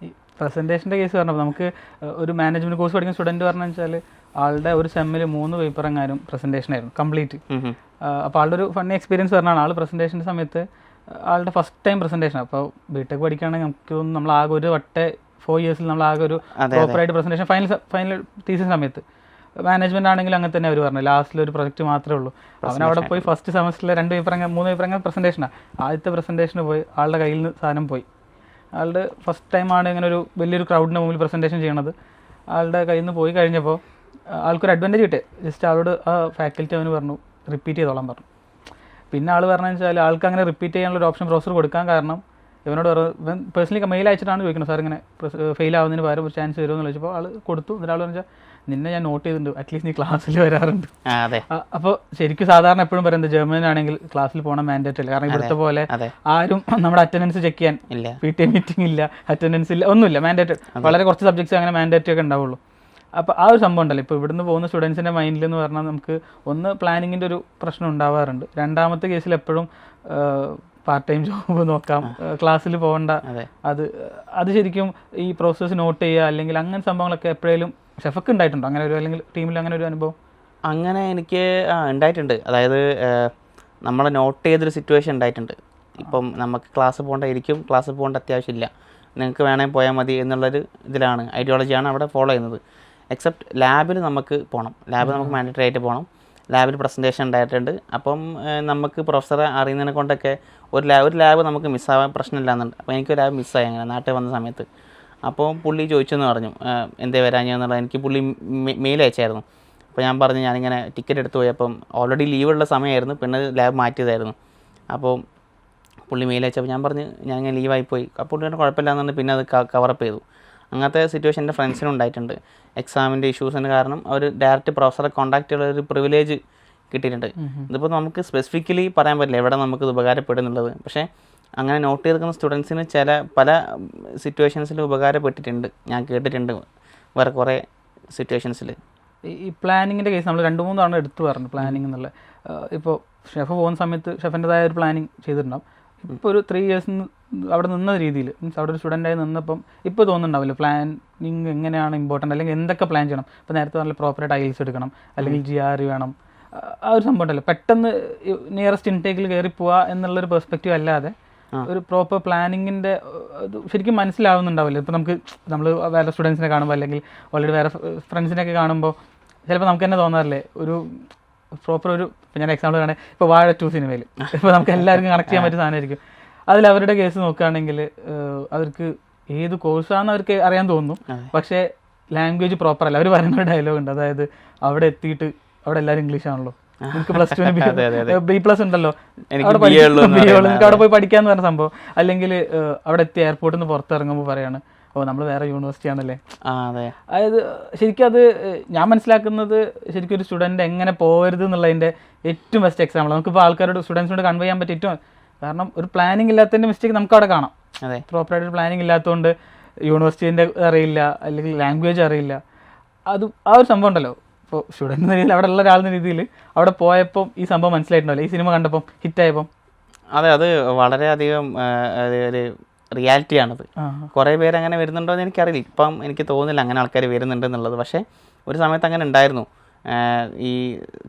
ഈ പ്രസൻറ്റേഷൻ്റെ കേസ് പറഞ്ഞപ്പോൾ നമുക്ക് ഒരു മാനേജ്മെൻറ്റ് കോഴ്സ് പഠിക്കുന്ന സ്റ്റുഡൻറ്റ് പറഞ്ഞു വെച്ചാൽ ആളുടെ ഒരു സെമ്മിൽ 3 പേപ്പർ എങ്ങാനും പ്രസൻറ്റേഷൻ ആയിരുന്നു കംപ്ലീറ്റ്. അപ്പോൾ ആളുടെ ഒരു ഫണ്ണി എക്സ്പീരിയൻസ് പറഞ്ഞാണ്, ആൾ പ്രസൻറ്റേഷൻ്റെ സമയത്ത് ആളുടെ ഫസ്റ്റ് ടൈം പ്രസൻറ്റേഷൻ. അപ്പോൾ ബിടെക് പഠിക്കുകയാണെങ്കിൽ നമുക്ക് തോന്നുന്നു നമ്മൾ ആകെ ഒരു 4 ഇയേഴ്സിൽ നമ്മൾ ആകെ ഒരു പ്രോപ്പറായിട്ട് പ്രസൻറ്റേഷൻ ഫൈനൽ തീസിസ് സമയത്ത്. മാനേജ്മെൻറ്റ് ആണെങ്കിൽ അങ്ങനെ തന്നെ അവർ പറഞ്ഞു, ലാസ്റ്റിൽ ഒരു പ്രൊജക്റ്റ് മാത്രമേ ഉള്ളൂ. അവൻ അവിടെ പോയി ഫസ്റ്റ് സെമസ്റ്ററിൽ 2 പേപ്പർ 3 പേപ്പർ അങ്ങനെ പ്രസൻറ്റേഷനാണ്. ആദ്യത്തെ പ്രസൻറ്റേഷന് പോയി ആളുടെ കയ്യിൽ നിന്ന് സാധനം പോയി. ആളുടെ ഫസ്റ്റ് ടൈമാണ് ഇങ്ങനെ ഒരു വലിയൊരു ക്രൗഡിൻ്റെ മുമ്പിൽ പ്രസൻറ്റേഷൻ ചെയ്യണത്. ആളുടെ കയ്യിൽ നിന്ന് പോയി കഴിഞ്ഞപ്പോൾ ആൾക്കൊരു അഡ്വാൻറ്റേജ് കിട്ടിയത്, ജസ്റ്റ് ആളോട് ആ ഫാക്കൽറ്റി അവന് പറഞ്ഞു റിപ്പീറ്റ് ചെയ്തോളാൻ പറഞ്ഞു. പിന്നെ ആൾ പറഞ്ഞതെന്ന് വെച്ചാൽ ആൾക്ക് അങ്ങനെ റിപ്പീറ്റ് ചെയ്യാനുള്ള ഓപ്ഷൻ പ്രൊഫസർ കൊടുക്കാൻ കാരണം ഇവനോട് ഇവൻ പേഴ്സണലി മെയിൽ അയച്ചിട്ടാണ് ചോദിക്കുന്നത്, സാർ ഇങ്ങനെ ഫെയിൽ ആവുന്നതിന് പകരം ഒരു ചാൻസ് തരുമെന്ന് ചോദിച്ചപ്പോൾ ആൾ കൊടുത്തു. എന്നിട്ട് ആൾ പറഞ്ഞാൽ നിന്നെ ഞാൻ നോട്ട് ചെയ്തിട്ടുണ്ട്, അറ്റ്ലീസ്റ്റ് നീ ക്ലാസ്സിൽ വരാറുണ്ട്. അപ്പോൾ ശരിക്കും സാധാരണ എപ്പോഴും പറയുന്നത് ജർമ്മനിലാണെങ്കിൽ ക്ലാസ്സിൽ പോകണം മാൻഡേറ്ററി അല്ല. കാരണം ഇവിടുത്തെ പോലെ ആരും നമ്മുടെ അറ്റൻഡൻസ് ചെക്ക് ചെയ്യാൻ PTA മീറ്റിംഗ് ഇല്ല, അറ്റൻഡൻസ് ഇല്ല, ഒന്നുമില്ല. മാൻഡേറ്ററി വളരെ കുറച്ച് സബ്ജക്ട്സ് അങ്ങനെ മാൻഡേറ്ററി ഒക്കെ ഉണ്ടാവുള്ളൂ. അപ്പോൾ ആ ഒരു സംഭവം ഉണ്ടല്ലോ, ഇപ്പോൾ ഇവിടുന്ന് പോകുന്ന സ്റ്റുഡൻസിൻ്റെ മൈൻഡിൽ എന്ന് പറഞ്ഞാൽ നമുക്ക് ഒന്ന് പ്ലാനിങ്ങിൻ്റെ ഒരു പ്രശ്നം ഉണ്ടാവാറുണ്ട്. രണ്ടാമത്തെ കേസിൽ എപ്പോഴും പാർട്ട് ടൈം ജോബ് നോക്കാം, ക്ലാസ്സിൽ പോകണ്ട. അത് ശരിക്കും ഈ പ്രോസസ്സ് നോട്ട് ചെയ്യുക അല്ലെങ്കിൽ അങ്ങനെ സംഭവങ്ങളൊക്കെ എപ്പോഴേലും ഷെഫൊക്കെ ഉണ്ടായിട്ടുണ്ടോ അങ്ങനെ ഒരു, അല്ലെങ്കിൽ ടീമിൽ അങ്ങനെ ഒരു അനുഭവം? അങ്ങനെ എനിക്ക് ഉണ്ടായിട്ടുണ്ട്. അതായത് നമ്മൾ നോട്ട് ചെയ്തൊരു സിറ്റുവേഷൻ ഉണ്ടായിട്ടുണ്ട്. ഇപ്പം നമുക്ക് ക്ലാസ് പോകേണ്ടായിരിക്കും, ക്ലാസ് പോകേണ്ട അത്യാവശ്യമില്ല, നിങ്ങൾക്ക് വേണമെങ്കിൽ പോയാൽ മതി എന്നുള്ളൊരു ഇതിലാണ്, ഐഡിയോളജിയാണ് അവിടെ ഫോളോ ചെയ്യുന്നത്. എക്സെപ്റ്റ് ലാബിൽ നമുക്ക് പോകണം, ലാബിൽ നമുക്ക് മാൻഡേറ്ററി ആയിട്ട് പോകണം. ലാബിൽ പ്രസൻറ്റേഷൻ ഉണ്ടായിട്ടുണ്ട്. അപ്പം നമുക്ക് പ്രൊഫസറെ അറിയുന്നതിനെ കൊണ്ടൊക്കെ ഒരു ലാബ് നമുക്ക് മിസ്സാവാൻ പ്രശ്നമില്ല എന്നുണ്ട്. അപ്പോൾ എനിക്ക് ലാബ് മിസ്സായി അങ്ങനെ നാട്ടിൽ വന്ന സമയത്ത്. അപ്പോൾ പുള്ളി ചോദിച്ചെന്ന് പറഞ്ഞു എന്തേ വരാഞ്ഞെന്നുള്ളത്. എനിക്ക് പുള്ളി മെയിൽ അയച്ചായിരുന്നു. അപ്പോൾ ഞാൻ പറഞ്ഞു ഞാനിങ്ങനെ ടിക്കറ്റ് എടുത്ത് പോയി, അപ്പം ഓൾറെഡി ലീവുള്ള സമയമായിരുന്നു, പിന്നെ ലാബ് മാറ്റിയതായിരുന്നു. അപ്പോൾ പുള്ളി മെയിൽ അയച്ചപ്പോൾ ഞാൻ പറഞ്ഞു ഞാനിങ്ങനെ ലീവായിപ്പോയി. അപ്പോൾ പുള്ളിയുടെ കുഴപ്പമില്ല എന്നു പിന്നെ അത് കവറപ്പ് ചെയ്തു. അങ്ങനത്തെ സിറ്റുവേഷൻ എൻ്റെ ഫ്രണ്ട്സിനും ഉണ്ടായിട്ടുണ്ട്. എക്സാമിൻ്റെ ഇഷ്യൂസിന് കാരണം അവർ ഡയറക്റ്റ് പ്രൊഫസറെ കോൺടാക്ട് ചെയ്യുന്ന ഒരു പ്രിവിലേജ് കിട്ടിയിട്ടുണ്ട്. ഇതിപ്പോൾ നമുക്ക് സ്പെസിഫിക്കലി പറയാൻ പറ്റില്ല എവിടെ നമുക്കിത് ഉപകാരപ്പെടുന്നുള്ളത്. പക്ഷേ അങ്ങനെ നോട്ട് ചെയ്തെടുക്കുന്ന സ്റ്റുഡൻസിന് പല സിറ്റുവേഷൻസിൽ ഉപകാരപ്പെട്ടിട്ടുണ്ട്, ഞാൻ കേട്ടിട്ടുണ്ട് വേറെ കുറേ സിറ്റുവേഷൻസിൽ. ഈ പ്ലാനിങ്ങിൻ്റെ കേസ് നമ്മൾ 2-3 തവണ എടുത്തു പറഞ്ഞു പ്ലാനിങ് എന്നുള്ള. ഇപ്പോൾ ഷെഫ് പോകുന്ന സമയത്ത് ഷെഫിൻ്റെതായ ഒരു പ്ലാനിങ് ചെയ്തിട്ടുണ്ടാവും. ഇപ്പോൾ ഒരു 3 ഇയേഴ്സ് അവിടെ നിന്ന രീതിയിൽ മീൻസ് അവിടെ ഒരു സ്റ്റുഡൻ്റായി നിന്നപ്പം ഇപ്പോൾ തോന്നുന്നുണ്ടാവില്ല പ്ലാനിങ് എങ്ങനെയാണ് ഇമ്പോർട്ടൻ്റ്, അല്ലെങ്കിൽ എന്തൊക്കെ പ്ലാൻ ചെയ്യണം. ഇപ്പോൾ നേരത്തെ പറഞ്ഞാൽ പ്രോപ്പറായിട്ട് IELTS എടുക്കണം, അല്ലെങ്കിൽ GRE വേണം, ആ ഒരു സംഭവം ഉണ്ടല്ലോ. പെട്ടെന്ന് നിയറസ്റ്റ് ഇൻടേക്കിൽ കയറി പോവുക എന്നുള്ളൊരു പെർസ്പെക്റ്റീവ് അല്ലാതെ ഒരു പ്രോപ്പർ പ്ലാനിങ്ങിൻ്റെ ശരിക്കും മനസ്സിലാവുന്നുണ്ടാവില്ല. ഇപ്പോൾ നമ്മൾ വേറെ സ്റ്റുഡൻസിനെ കാണുമ്പോൾ അല്ലെങ്കിൽ ഓൾറെഡി വേറെ ഫ്രണ്ട്സിനെയൊക്കെ കാണുമ്പോൾ ചിലപ്പോൾ നമുക്ക് തന്നെ തോന്നാറില്ലേ ഒരു പ്രോപ്പർ ഒരു, ഇപ്പോൾ ഞാൻ എക്സാമ്പിൾ പറയുകയാണെങ്കിൽ ഇപ്പോൾ വാഴ 2 സിനിമയിൽ ഇപ്പോൾ നമുക്ക് എല്ലാവർക്കും കണക്ട് ചെയ്യാൻ പറ്റിയ സാധനമായിരിക്കും. അതിൽ അവരുടെ കേസ് നോക്കുകയാണെങ്കിൽ അവർക്ക് ഏത് കോഴ്സാണെന്ന് അവർക്ക് അറിയാൻ തോന്നുന്നു, പക്ഷേ ലാംഗ്വേജ് പ്രോപ്പർ അല്ല. അവർ പറയുന്ന ഒരു ഡയലോഗ് ഉണ്ട്, അതായത് അവിടെ എത്തിയിട്ട് അവിടെ എല്ലാവരും ഇംഗ്ലീഷ് ആണല്ലോ, നിങ്ങൾക്ക് +2 B+ ഉണ്ടല്ലോ, നിങ്ങൾക്ക് അവിടെ പോയി പഠിക്കാന്ന് പറഞ്ഞ സംഭവം. അല്ലെങ്കിൽ അവിടെ എത്തി എയർപോർട്ടിൽ നിന്ന് പുറത്തിറങ്ങുമ്പോൾ പറയാണ് നമ്മൾ വേറെ യൂണിവേഴ്സിറ്റി ആണല്ലേ. അതായത് ശരിക്കും അത് ഞാൻ മനസ്സിലാക്കുന്നത് ശരിക്കും ഒരു സ്റ്റുഡൻറ്റ് എങ്ങനെ പോകരുത് എന്നുള്ളതിൻ്റെ ഏറ്റവും ബെസ്റ്റ് എക്സാമ്പിൾ. നമുക്കിപ്പോൾ ആൾക്കാരോട് സ്റ്റുഡൻസിനോട് കൺവേ ചെയ്യാൻ പറ്റും. ഏറ്റവും കാരണം ഒരു പ്ലാനിങ് ഇല്ലാത്തതിൻ്റെ മിസ്റ്റേക്ക് നമുക്ക് അവിടെ കാണാം. പ്രോപ്പറായിട്ട് പ്ലാനിങ് ഇല്ലാത്തതുകൊണ്ട് യൂണിവേഴ്സിറ്റീൻ്റെ അറിയില്ല, അല്ലെങ്കിൽ ലാംഗ്വേജ് അറിയില്ല. അത് ആ ഒരു സംഭവം ഉണ്ടല്ലോ. ഇപ്പോൾ സ്റ്റുഡൻറ്റ് എന്ന രീതിയിൽ അവിടെ ഉള്ള ഒരാളെന്ന രീതിയിൽ അവിടെ പോയപ്പം ഈ സംഭവം മനസ്സിലായിട്ടുണ്ടല്ലോ, ഈ സിനിമ കണ്ടപ്പം ഹിറ്റായപ്പം. അത് വളരെയധികം ഒരു റിയാലിറ്റിയാണത്. കുറേ പേര് അങ്ങനെ വരുന്നുണ്ടോ എന്ന് എനിക്കറിയില്ല. ഇപ്പം എനിക്ക് തോന്നുന്നില്ല അങ്ങനെ ആൾക്കാർ വരുന്നുണ്ടെന്നുള്ളത്. പക്ഷേ ഒരു സമയത്ത് അങ്ങനെ ഉണ്ടായിരുന്നു. ഈ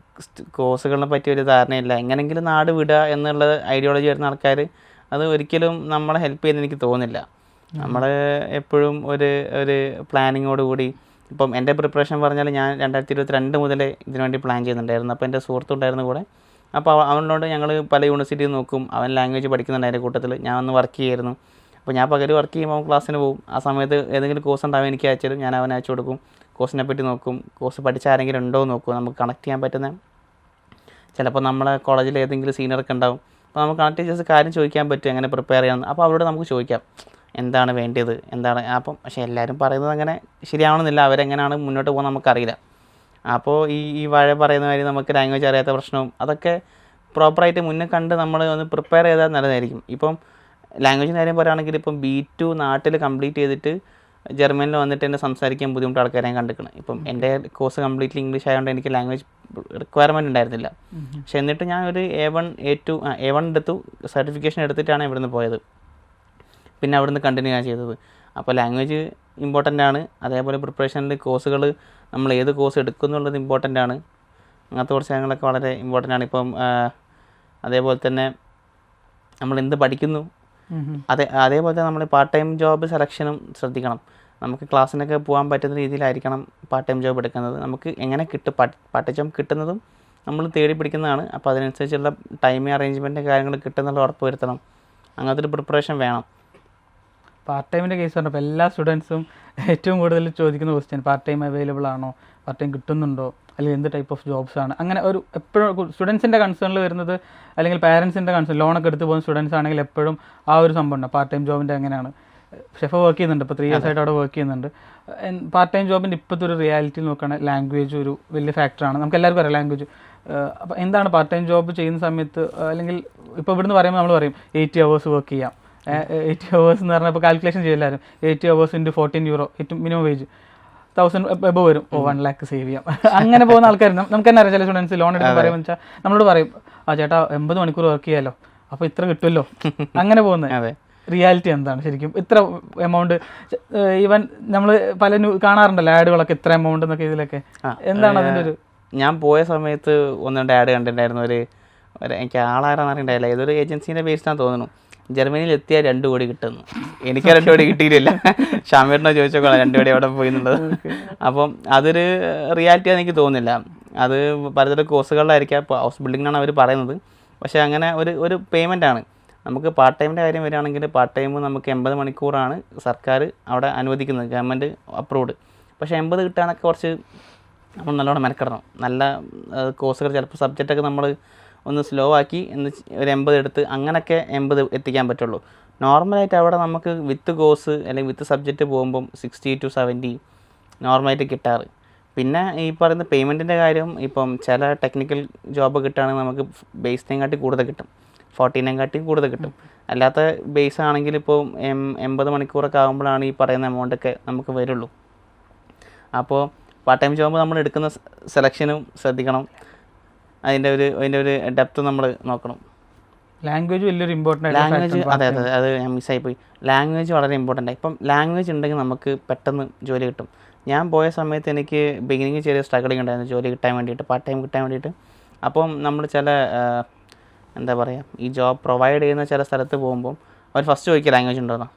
കോഴ്സുകളെ പറ്റി ഒരു ധാരണയില്ല, എങ്ങനെയെങ്കിലും നാട് വിടുക എന്നുള്ള ഐഡിയോളജി വരുന്ന ആൾക്കാർ അത് ഒരിക്കലും നമ്മളെ ഹെൽപ്പ് ചെയ്യുന്ന എനിക്ക് തോന്നുന്നില്ല. നമ്മൾ എപ്പോഴും ഒരു പ്ലാനിങ്ങോട് കൂടി ഇപ്പം എൻ്റെ പ്രിപ്പറേഷൻ പറഞ്ഞാൽ ഞാൻ 2022 മുതലേ ഇതിനു വേണ്ടി പ്ലാൻ ചെയ്യുന്നുണ്ടായിരുന്നു. അപ്പോൾ എൻ്റെ സുഹൃത്തുണ്ടായിരുന്നു കൂടെ. അപ്പോൾ അവനോട് ഞങ്ങൾ പല യൂണിവേഴ്സിറ്റിയിൽ നോക്കും. അവൻ ലാംഗ്വേജ് പഠിക്കുന്നുണ്ട് അതിൻ്റെ കൂട്ടത്തിൽ. ഞാൻ ഒന്ന് വർക്ക് ചെയ്യായിരുന്നു. അപ്പോൾ ഞാൻ പകൽ വർക്ക് ചെയ്യുമ്പോൾ ക്ലാസ്സിന് പോകും. ആ സമയത്ത് ഏതെങ്കിലും കോഴ്സ് ഉണ്ടാവും എനിക്ക് അയച്ചാലും ഞാൻ അവനെ അയച്ചു കൊടുക്കും. കോഴ്സിനെ പറ്റി നോക്കും. കോഴ്സ് പഠിച്ച ആരെങ്കിലും ഉണ്ടോ എന്ന് നോക്കും. നമുക്ക് കണക്ട് ചെയ്യാൻ പറ്റുന്ന ചിലപ്പോൾ നമ്മളെ കോളേജിൽ ഏതെങ്കിലും സീനിയറൊക്കെ ഉണ്ടാവും. അപ്പോൾ നമുക്ക് കണക്ട് ജസ്റ്റ് കാര്യം ചോദിക്കാൻ പറ്റും എങ്ങനെ പ്രിപ്പയർ ചെയ്യാമെന്ന്. അപ്പോൾ അവരോട് നമുക്ക് ചോദിക്കാം എന്താണ് വേണ്ടത് എന്താണ്. അപ്പം പക്ഷേ എല്ലാവരും പറയുന്നത് അങ്ങനെ ശരിയാവണമെന്നില്ല. അവരെങ്ങനെയാണ് മുന്നോട്ട് പോകുന്നത് നമുക്കറിയില്ല. അപ്പോൾ ഈ വാഴ പറയുന്ന കാര്യം നമുക്ക് ലാംഗ്വേജ് അറിയാത്ത പ്രശ്നവും അതൊക്കെ പ്രോപ്പറായിട്ട് മുന്നേ കണ്ട് നമ്മൾ ഒന്ന് പ്രിപ്പയർ ചെയ്താൽ നല്ലതായിരിക്കും. ഇപ്പം ലാംഗ്വേജിൻ്റെ കാര്യം പറയുകയാണെങ്കിൽ ഇപ്പം B2 നാട്ടിൽ കംപ്ലീറ്റ് ചെയ്തിട്ട് ജർമ്മനിൽ വന്നിട്ട് എന്നെ സംസാരിക്കാൻ ബുദ്ധിമുട്ട് ആൾക്കാരെ ഞാൻ കണ്ടിരിക്കണം. ഇപ്പം എൻ്റെ കോഴ്സ് കംപ്ലീറ്റ്ലി ഇംഗ്ലീഷ് ആയതുകൊണ്ട് എനിക്ക് ലാംഗ്വേജ് റിക്വയർമെൻറ്റ് ഉണ്ടായിരുന്നില്ല. പക്ഷെ എന്നിട്ട് ഞാൻ ഒരു A1 എടുത്തു. സർട്ടിഫിക്കേഷൻ എടുത്തിട്ടാണ് ഇവിടുന്ന് പോയത്. പിന്നെ അവിടുന്ന് കണ്ടിന്യൂ ആണ് ചെയ്തത്. അപ്പോൾ ലാംഗ്വേജ് ഇമ്പോർട്ടൻ്റ് ആണ്. അതേപോലെ പ്രിപ്പറേഷനിൽ കോഴ്സുകൾ നമ്മൾ ഏത് കോഴ്സ് എടുക്കുന്നുള്ളത് ഇമ്പോർട്ടൻ്റ് ആണ്. അങ്ങനത്തെ കുറച്ച് കാര്യങ്ങളൊക്കെ വളരെ ഇമ്പോർട്ടൻ്റ് ആണ്. ഇപ്പം അതേപോലെ തന്നെ നമ്മൾ എന്ത് പഠിക്കുന്നു അതേപോലെ തന്നെ നമ്മൾ പാർട്ട് ടൈം ജോബ് സെലക്ഷനും ശ്രദ്ധിക്കണം. നമുക്ക് ക്ലാസ്സിനൊക്കെ പോകാൻ പറ്റുന്ന രീതിയിലായിരിക്കണം പാർട്ട് ടൈം ജോബ് എടുക്കുന്നത്. നമുക്ക് എങ്ങനെ കിട്ടും പാർട്ട് ടൈം ജോബ് കിട്ടുന്നതും നമ്മൾ തേടി പിടിക്കുന്നതാണ്. അപ്പോൾ അതിനനുസരിച്ചുള്ള ടൈമിംഗ് അറേഞ്ച്മെൻറ്റ് കാര്യങ്ങൾ കിട്ടുന്നുള്ള ഉറപ്പ് വരുത്തണം. അങ്ങനത്തെ ഒരു പ്രിപ്പറേഷൻ വേണം. പാർട്ട് ടൈമിൻ്റെ കേസ് പറഞ്ഞപ്പോൾ എല്ലാ സ്റ്റുഡൻസും ഏറ്റവും കൂടുതൽ ചോദിക്കുന്ന ക്വസ്റ്റ്യൻ പാർട്ട് ടൈം അവൈലബിൾ ആണോ, പാർട്ട് ടൈം കിട്ടുന്നുണ്ടോ, അല്ലെങ്കിൽ എന്ത് ടൈപ്പ് ഓഫ് ജോബ്സ് ആണ്. അങ്ങനെ ഒരു എപ്പോഴും സ്റ്റുഡൻസിൻ്റെ കൺസേണിൽ വരുന്നത്, അല്ലെങ്കിൽ പാരൻസിൻ്റെ കൺസേൺ ലോണൊക്കെ എടുത്ത് പോകുന്ന സ്റ്റുഡൻസ് ആണെങ്കിൽ എപ്പോഴും ആ ഒരു സംഭവം ഉണ്ട്. പാർട്ട് ടൈം ജോബിൻ്റെ എങ്ങനെയാണ് ഷെഫ് വർക്ക് ചെയ്യുന്നുണ്ട്, ഇപ്പോൾ 3 ഇയേഴ്സ് ആയിട്ട് അവിടെ വർക്ക് ചെയ്യുന്നുണ്ട്. പാർട്ട് ടൈം ജോബിൻ്റെ ഇപ്പോഴത്തെ ഒരു റിയാലിറ്റി നോക്കുകയാണെങ്കിൽ ലാംഗ്വേജ് ഒരു വലിയ ഫാക്ടറാണ്. നമുക്ക് എല്ലാവർക്കും അറിയാം ലാംഗ്വേജ്. അപ്പോൾ എന്താണ് പാർട്ട് ടൈം ജോബ് ചെയ്യുന്ന സമയത്ത്, അല്ലെങ്കിൽ ഇപ്പോൾ ഇവിടുന്ന് പറയുമ്പോൾ നമ്മൾ പറയും 80 hours വർക്ക് ചെയ്യാം. 80 hours എന്ന് പറഞ്ഞാൽ ഇപ്പോൾ കാൽക്കുലേഷൻ ചെയ്യില്ലാരും. 80 hours × 14 euro ഏറ്റവും മിനിമം വേജ് 1000 എബോ വരും. 1 lakh സേവ് ചെയ്യാം. അങ്ങനെ പോകുന്ന ആൾക്കാർ നമുക്ക് തന്നെ അറിയാം. ചില സ്റ്റുഡൻസ് ലോൺ എടുക്കാൻ പറയുമ്പോൾ വെച്ചാൽ നമ്മളോട് പറയും ചേട്ടാ 80 മണിക്കൂർ വർക്ക് ചെയ്യാമല്ലോ, അപ്പോൾ ഇത്ര കിട്ടുമല്ലോ. അങ്ങനെ പോകുന്നത് റിയാലിറ്റി എന്താണ് ശരിക്കും? ഇത്ര എമൗണ്ട് ഈവൻ നമ്മൾ പല കാണാറുണ്ടല്ലോ ആഡുകളൊക്കെ ഇത്ര എമൗണ്ട് എന്നൊക്കെ ഇതിലൊക്കെ. എന്താണ് അതിൻ്റെ ഒരു? ഞാൻ പോയ സമയത്ത് 1-2 ആഡ് കണ്ടിട്ടുണ്ടായിരുന്നു. എനിക്ക് ആളാരാന്ന് അറിയണ്ടായില്ല. ഏതൊരു ഏജൻസീൻ്റെ ബേസ്ഡാന്ന് തോന്നുന്നു. ജർമ്മനിയിൽ എത്തിയാൽ 2 കോടി കിട്ടുന്നു. എനിക്ക് 2 കോടി കിട്ടിയിട്ടില്ല. ഷാമീറിനെ ചോദിച്ചോളാം 2 കോടി എവിടെ പോയി എന്നുള്ളത്. അപ്പം അതൊരു റിയാലിറ്റി എനിക്ക് തോന്നുന്നില്ല. അത് പലതരം കോഴ്സുകളിലായിരിക്കാം. ഇപ്പോൾ ഹൗസ് ബിൽഡിങ്ങിനാണ് അവർ പറയുന്നത്. പക്ഷേ അങ്ങനെ ഒരു പേയ്മെൻറ്റാണ്. നമുക്ക് പാർട്ട് ടൈമിൻ്റെ കാര്യം വരികയാണെങ്കിൽ പാർട്ട് ടൈം നമുക്ക് 80 മണിക്കൂറാണ് സർക്കാർ അവിടെ അനുവദിക്കുന്നത്, ഗവൺമെൻറ് അപ്രൂവ്ഡ്. പക്ഷേ 80 കിട്ടാനൊക്കെ കുറച്ച് നമ്മൾ നല്ലോണം മെനക്കെടണം. നല്ല കോഴ്സുകൾ ചിലപ്പോൾ സബ്ജക്റ്റൊക്കെ നമ്മൾ ഒന്ന് സ്ലോ ആക്കി ഒരു 80 എടുത്ത് അങ്ങനെയൊക്കെ 80 എത്തിക്കാൻ പറ്റുള്ളൂ. നോർമലായിട്ട് അവിടെ നമുക്ക് വിത്ത് കോഴ്സ് അല്ലെങ്കിൽ വിത്ത് സബ്ജക്റ്റ് പോകുമ്പം 60 to 70 നോർമലായിട്ട് കിട്ടാറ്. പിന്നെ ഈ പറയുന്ന പേയ്മെൻറ്റിൻ്റെ കാര്യം, ഇപ്പം ചില ടെക്നിക്കൽ ജോബ് കിട്ടുകയാണെങ്കിൽ നമുക്ക് ബേസിനെയും കാട്ടി കൂടുതൽ കിട്ടും, 14 കാട്ടി കൂടുതൽ കിട്ടും. അല്ലാത്ത ബേസ് ആണെങ്കിൽ ഇപ്പോൾ 80 മണിക്കൂറൊക്കെ ആകുമ്പോഴാണ് ഈ പറയുന്ന എമൗണ്ടൊക്കെ നമുക്ക് വരുള്ളൂ. അപ്പോൾ പാർട്ട് ടൈം ജോബ് നമ്മൾ എടുക്കുന്ന സെലക്ഷനും ശ്രദ്ധിക്കണം. അതിൻ്റെ ഒരു ഡെപ്ത് നമ്മൾ നോക്കണം. ലാംഗ്വേജ് വലിയൊരു ഇമ്പോർട്ടൻ്റ്. ലാംഗ്വേജ് അതെ അത് ഞാൻ മിസ്സായിപ്പോയി. ലാംഗ്വേജ് വളരെ ഇമ്പോർട്ടൻ്റ്. ഇപ്പം ലാംഗ്വേജ് ഉണ്ടെങ്കിൽ നമുക്ക് പെട്ടെന്ന് ജോലി കിട്ടും. ഞാൻ പോയ സമയത്ത് എനിക്ക് ബിഗിനിങ് ചെറിയ സ്ട്രഗിളിങ് ഉണ്ടായിരുന്നു ജോലി കിട്ടാൻ വേണ്ടിയിട്ട്, പാർട്ട് ടൈം കിട്ടാൻ വേണ്ടിയിട്ട്. അപ്പം നമ്മൾ ചില എന്താ പറയുക, ഈ ജോബ് പ്രൊവൈഡ് ചെയ്യുന്ന ചില സ്ഥലത്ത് പോകുമ്പം അവർ ഫസ്റ്റ് ചോദിക്കുക ലാംഗ്വേജ് ഉണ്ടോയെന്നോ.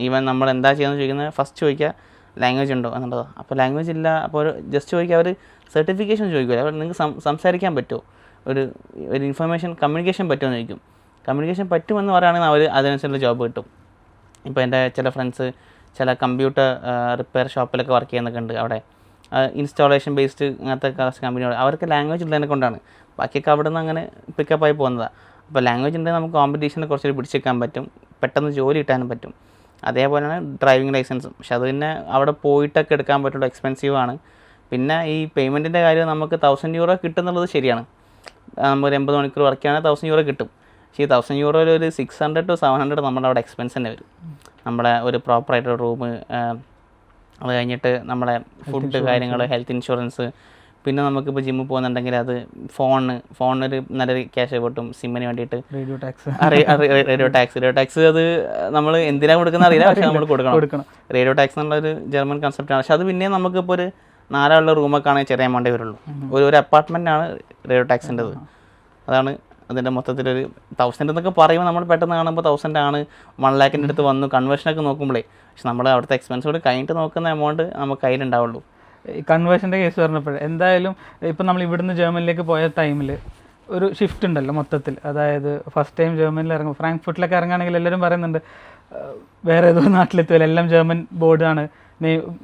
ഈവൻ നമ്മൾ എന്താ ചെയ്യുന്നത് ചോദിക്കുന്നത് ഫസ്റ്റ് ചോദിക്കുക ലാംഗ്വേജ് ഉണ്ടോ എന്നുള്ളതോ. അപ്പോൾ ലാംഗ്വേജ് ഇല്ല, അപ്പോൾ ജസ്റ്റ് ചോദിക്കുക, അവർ സർട്ടിഫിക്കേഷൻ ചോദിക്കില്ല. അവർ നിങ്ങൾക്ക് സംസാരിക്കാൻ പറ്റുമോ, ഒരു ഇൻഫർമേഷൻ കമ്മ്യൂണിക്കേഷൻ പറ്റുമെന്ന് ചോദിക്കും. കമ്മ്യൂണിക്കേഷൻ പറ്റുമെന്ന് പറയുകയാണെങ്കിൽ അവർ അതിനനുസരിച്ചുള്ള ജോബ് കിട്ടും. ഇപ്പോൾ എൻ്റെ ചില ഫ്രണ്ട്സ് ചില കമ്പ്യൂട്ടർ റിപ്പയർ ഷോപ്പിലൊക്കെ വർക്ക് ചെയ്യുന്നൊക്കെ ഉണ്ട്. അവിടെ ഇൻസ്റ്റാളേഷൻ ബേസ്ഡ് അങ്ങനത്തെ കമ്പനികൾ, അവർക്ക് ലാംഗ്വേജ് ഉള്ളതിനെ കൊണ്ടാണ്. ബാക്കിയൊക്കെ അവിടെ നിന്ന് അങ്ങനെ പിക്കപ്പായി പോകുന്നതാണ്. അപ്പോൾ ലാംഗ്വേജ് ഉണ്ടെങ്കിൽ നമുക്ക് കോമ്പറ്റീഷനെ കുറച്ചൊരു പിടിച്ചെടുക്കാൻ പറ്റും, പെട്ടെന്ന് ജോലി കിട്ടാനും പറ്റും. അതേപോലെയാണ് ഡ്രൈവിംഗ് ലൈസൻസും. പക്ഷെ അത് പിന്നെ അവിടെ പോയിട്ടൊക്കെ എടുക്കാൻ പറ്റുള്ളൂ, എക്സ്പെൻസീവ് ആണ്. പിന്നെ ഈ പേയ്മെൻറ്റിൻ്റെ കാര്യം നമുക്ക് 1000 euro കിട്ടുന്നുള്ളത് ശരിയാണ്. നമ്മൾ 80 മണിക്കൂർ വർക്ക് ചെയ്യുകയാണെങ്കിൽ 1000 euro കിട്ടും. പക്ഷേ ഈ 1000 euro ഒരു 600 to 700 നമ്മുടെ അവിടെ എക്സ്പെൻസ് തന്നെ വരും. നമ്മുടെ ഒരു പ്രോപ്പറായിട്ടൊരു റൂം, അത് കഴിഞ്ഞിട്ട് നമ്മുടെ ഫുഡ് കാര്യങ്ങൾ, ഹെൽത്ത് ഇൻഷുറൻസ്, പിന്നെ നമുക്കിപ്പോൾ ജിമ്മിൽ പോകുന്നുണ്ടെങ്കിൽ അത് ഫോണിനൊരു നല്ലൊരു ക്യാഷ് കിട്ടും. സിമ്മിന് വേണ്ടിയിട്ട് റേഡിയോ ടാക്സ് അത് നമ്മൾ എന്തിനാണ് കൊടുക്കുന്ന അറിയില്ല, പക്ഷെ നമ്മൾ കൊടുക്കണം. റേഡിയോ ടാക്സ് എന്നുള്ളൊരു ജർമ്മൻ കൺസെപ്റ്റാണ്. പക്ഷെ അത് പിന്നെ നമുക്കിപ്പോൾ ഒരു 4 ആളുള്ള റൂമൊക്കെ ആണെങ്കിൽ ചെറിയ എമൗണ്ടേ വരുള്ളൂ. ഒരു അപ്പാർട്ട്മെൻറ്റാണ് റേഡിയോ ടാക്സിൻ്റെത്. അതാണ് അതിൻ്റെ മൊത്തത്തിലൊരു 1000 എന്നൊക്കെ പറയുമ്പോൾ നമ്മൾ പെട്ടെന്ന് കാണുമ്പോൾ 1000 ആണ്, 1 lakh അടുത്ത് വന്നു കൺവേർഷനൊക്കെ നോക്കുമ്പോഴേ. പക്ഷെ നമ്മൾ അവിടുത്തെ എക്സ്പെൻസോട് കഴിഞ്ഞിട്ട് നോക്കുന്ന എമൗണ്ട് നമുക്ക് കയ്യിലുണ്ടാവുള്ളൂ. ഈ കൺവേർഷൻ്റെ കേസ് പറഞ്ഞപ്പോൾ എന്തായാലും ഇപ്പം നമ്മൾ ഇവിടുന്ന് ജർമ്മനിലേക്ക് പോയ ടൈമിൽ ഒരു ഷിഫ്റ്റ് ഉണ്ടല്ലോ മൊത്തത്തിൽ. അതായത് ഫസ്റ്റ് ടൈം ജർമ്മനിൽ ഇറങ്ങും, ഫ്രാങ്ക്ഫർട്ടിലൊക്കെ ഇറങ്ങുകയാണെങ്കിൽ എല്ലാവരും പറയുന്നുണ്ട് വേറെ ഏതോ നാട്ടിലെത്തുമല്ലോ, എല്ലാം ജർമ്മൻ ബോർഡാണ്,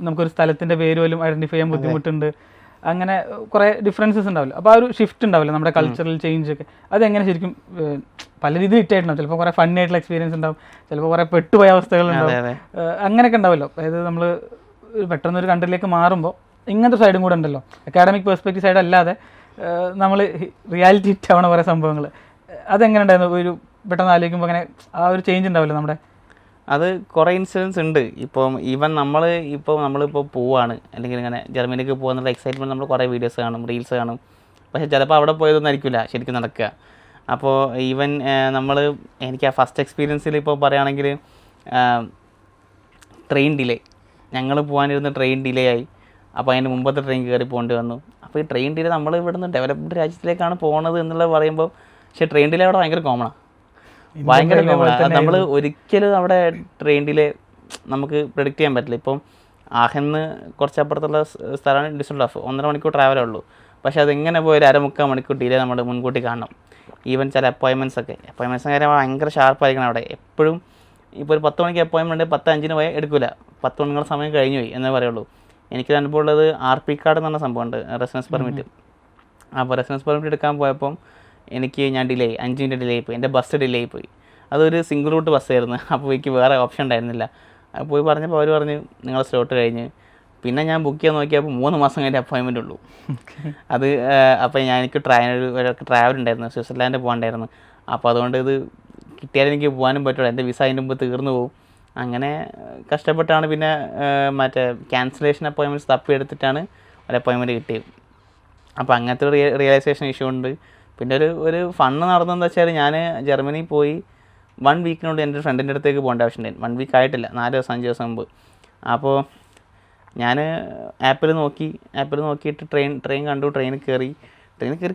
നമുക്കൊരു സ്ഥലത്തിൻ്റെ പേര് പോലും ഐഡൻറ്റിഫൈ ചെയ്യാൻ ബുദ്ധിമുട്ടുണ്ട്, അങ്ങനെ കുറേ ഡിഫറൻസസ് ഉണ്ടാവില്ല. അപ്പോൾ ആ ഒരു ഷിഫ്റ്റ് ഉണ്ടാവില്ല നമ്മുടെ കൾച്ചറൽ ചേഞ്ച് ഒക്കെ. അതെങ്ങനെ ശരിക്കും പല രീതിയിൽ ഹിറ്റായിട്ടുണ്ടാവും. ചിലപ്പോൾ കുറേ ഫണ്ണി ആയിട്ടുള്ള എക്സ്പീരിയൻസ് ഉണ്ടാവും, ചിലപ്പോൾ കുറേ പെട്ടുപോയ അവസ്ഥകളുണ്ടാവും, അങ്ങനെയൊക്കെ ഉണ്ടാവുമല്ലോ. അതായത് നമ്മൾ പെട്ടെന്നൊരു കൺട്രിയിലേക്ക് മാറുമ്പോൾ ഇങ്ങനത്തെ സൈഡും കൂടെ ഉണ്ടല്ലോ, അക്കാഡമിക് പെർസ്പെക്റ്റീവ് സൈഡ് അല്ലാതെ നമ്മൾ റിയാലിറ്റി ഹിറ്റ് ആവണ കുറേ സംഭവങ്ങൾ. അതെങ്ങനെ ഉണ്ടായിരുന്നു? ഒരു പെട്ടെന്ന് ആലോചിക്കുമ്പോൾ അങ്ങനെ ആ ഒരു ചേഞ്ച് ഉണ്ടാവില്ല നമ്മുടെ? അത് കുറേ ഇൻസിഡൻസ് ഉണ്ട്. ഇപ്പം ഈവൻ നമ്മളിപ്പോൾ പോവാണ്, അല്ലെങ്കിൽ ഇങ്ങനെ ജർമ്മനിക്ക് പോകുന്നുള്ള എക്സൈറ്റ്മെൻറ്റ് നമ്മൾ കുറേ വീഡിയോസ് കാണും, റീൽസ് കാണും. പക്ഷേ ചിലപ്പോൾ അവിടെ പോയതൊന്നും ആയിരിക്കില്ല ശരിക്കും നടക്കുക. അപ്പോൾ ഈവൻ എനിക്ക് ആ ഫസ്റ്റ് എക്സ്പീരിയൻസിൽ ഇപ്പോൾ പറയുകയാണെങ്കിൽ ട്രെയിൻ ഡിലേ, ഞങ്ങൾ പോകാനിരുന്ന ട്രെയിൻ ഡിലേ ആയി. അപ്പോൾ അതിൻ്റെ മുമ്പത്തെ ട്രെയിൻ കയറി പോകേണ്ടി വന്നു. അപ്പോൾ ഈ ട്രെയിൻ ഡിലേ നമ്മൾ ഇവിടുന്ന് ഡെവലപ്ഡ് രാജ്യത്തിലേക്കാണ് പോകുന്നത് എന്നുള്ളത് പറയുമ്പോൾ, പക്ഷേ ട്രെയിൻ ഡിലേ അവിടെ ഭയങ്കര കോമണാണ്, ഭയങ്കര കോമണാണ്. നമ്മൾ ഒരിക്കലും അവിടെ ട്രെയിൻ ഡിലേ നമുക്ക് പ്രെഡിക്റ്റ് ചെയ്യാൻ പറ്റില്ല. ഇപ്പം ആഹെന്ന് കുറച്ചപ്പുറത്തുള്ള സ്ഥലമാണ് ഡിസൽഡോർഫ്, 1.5 മണിക്കൂർ ട്രാവലേ ഉള്ളൂ. പക്ഷേ അതെങ്ങനെ പോയാലും 3/4 മണിക്കൂർ ഡിലേ നമ്മൾ മുൻകൂട്ടി കാണണം. ഈവൻ ചില അപ്പോയിൻമെൻറ്റ്സ് കാര്യം ഭയങ്കര ഷാർപ്പായിരിക്കണം അവിടെ എപ്പോഴും. ഇപ്പോൾ ഒരു 10 മണിക്ക് അപ്പോയിൻമെൻറ്റ് 10:05 പോയാൽ എടുക്കില്ല, 10 മണിക്കുള്ള സമയം കഴിഞ്ഞു പോയി എന്നേ പറയുള്ളൂ. എനിക്ക് അനുഭവം ഉള്ളത് RP കാർഡ് എന്ന് പറഞ്ഞ സംഭവമുണ്ട്, റെസിഡൻസ് പെർമിറ്റ്. അപ്പോൾ റെസിഡൻസ് പെർമിറ്റ് എടുക്കാൻ പോയപ്പം ഞാൻ 5 മിനിറ്റ് ഡിലേ പോയി, എൻ്റെ ബസ് ഡിലേ പോയി. അതൊരു സിംഗിൾ റൂട്ട് ബസ്സായിരുന്നു. അപ്പോൾ എനിക്ക് വേറെ ഓപ്ഷൻ ഉണ്ടായിരുന്നില്ല. പോയി പറഞ്ഞപ്പോൾ അവർ പറഞ്ഞു നിങ്ങളുടെ സ്ലോട്ട് കഴിഞ്ഞ്. പിന്നെ ഞാൻ ബുക്ക് ചെയ്യാൻ നോക്കിയപ്പോൾ 3 മാസം കഴിഞ്ഞ അപ്പോയിൻമെൻ്റ് ഉള്ളൂ. അത് അപ്പോൾ എനിക്ക് ട്രാവൽ ഉണ്ടായിരുന്നു, സ്വിറ്റ്സർലാൻഡ് പോകാണ്ടായിരുന്നു. അപ്പോൾ അതുകൊണ്ട് ഇത് കിട്ടിയാലും എനിക്ക് പോകാനും പറ്റുള്ളൂ, എൻ്റെ വിസ അതിൻ്റെ മുമ്പ് തീർന്നു പോകും. അങ്ങനെ കഷ്ടപ്പെട്ടാണ് പിന്നെ മറ്റേ ക്യാൻസലേഷൻ അപ്പോയിൻമെൻറ്റ്സ് തപ്പിയെടുത്തിട്ടാണ് ഒരു അപ്പോയിൻമെൻറ്റ് കിട്ടിയത്. അപ്പോൾ അങ്ങനത്തെ ഒരു റിയലൈസേഷൻ ഇഷ്യൂ ഉണ്ട്. പിന്നെ ഒരു ഫണ്ണ് നടന്നതെന്ന് വെച്ചാൽ, ഞാൻ ജർമ്മനി പോയി 1 വീക്കിനുള്ളിൽ എൻ്റെ ഫ്രണ്ടിൻ്റെ അടുത്തേക്ക് പോകേണ്ട ആവശ്യമുണ്ടായിരുന്നു. 1 വീക്ക് ആയിട്ടില്ല, 4 ദിവസം 5 ദിവസം മുമ്പ്. അപ്പോൾ ഞാൻ ആപ്പിൽ നോക്കിയിട്ട് ട്രെയിൻ കണ്ടു, ട്രെയിനിൽ കയറി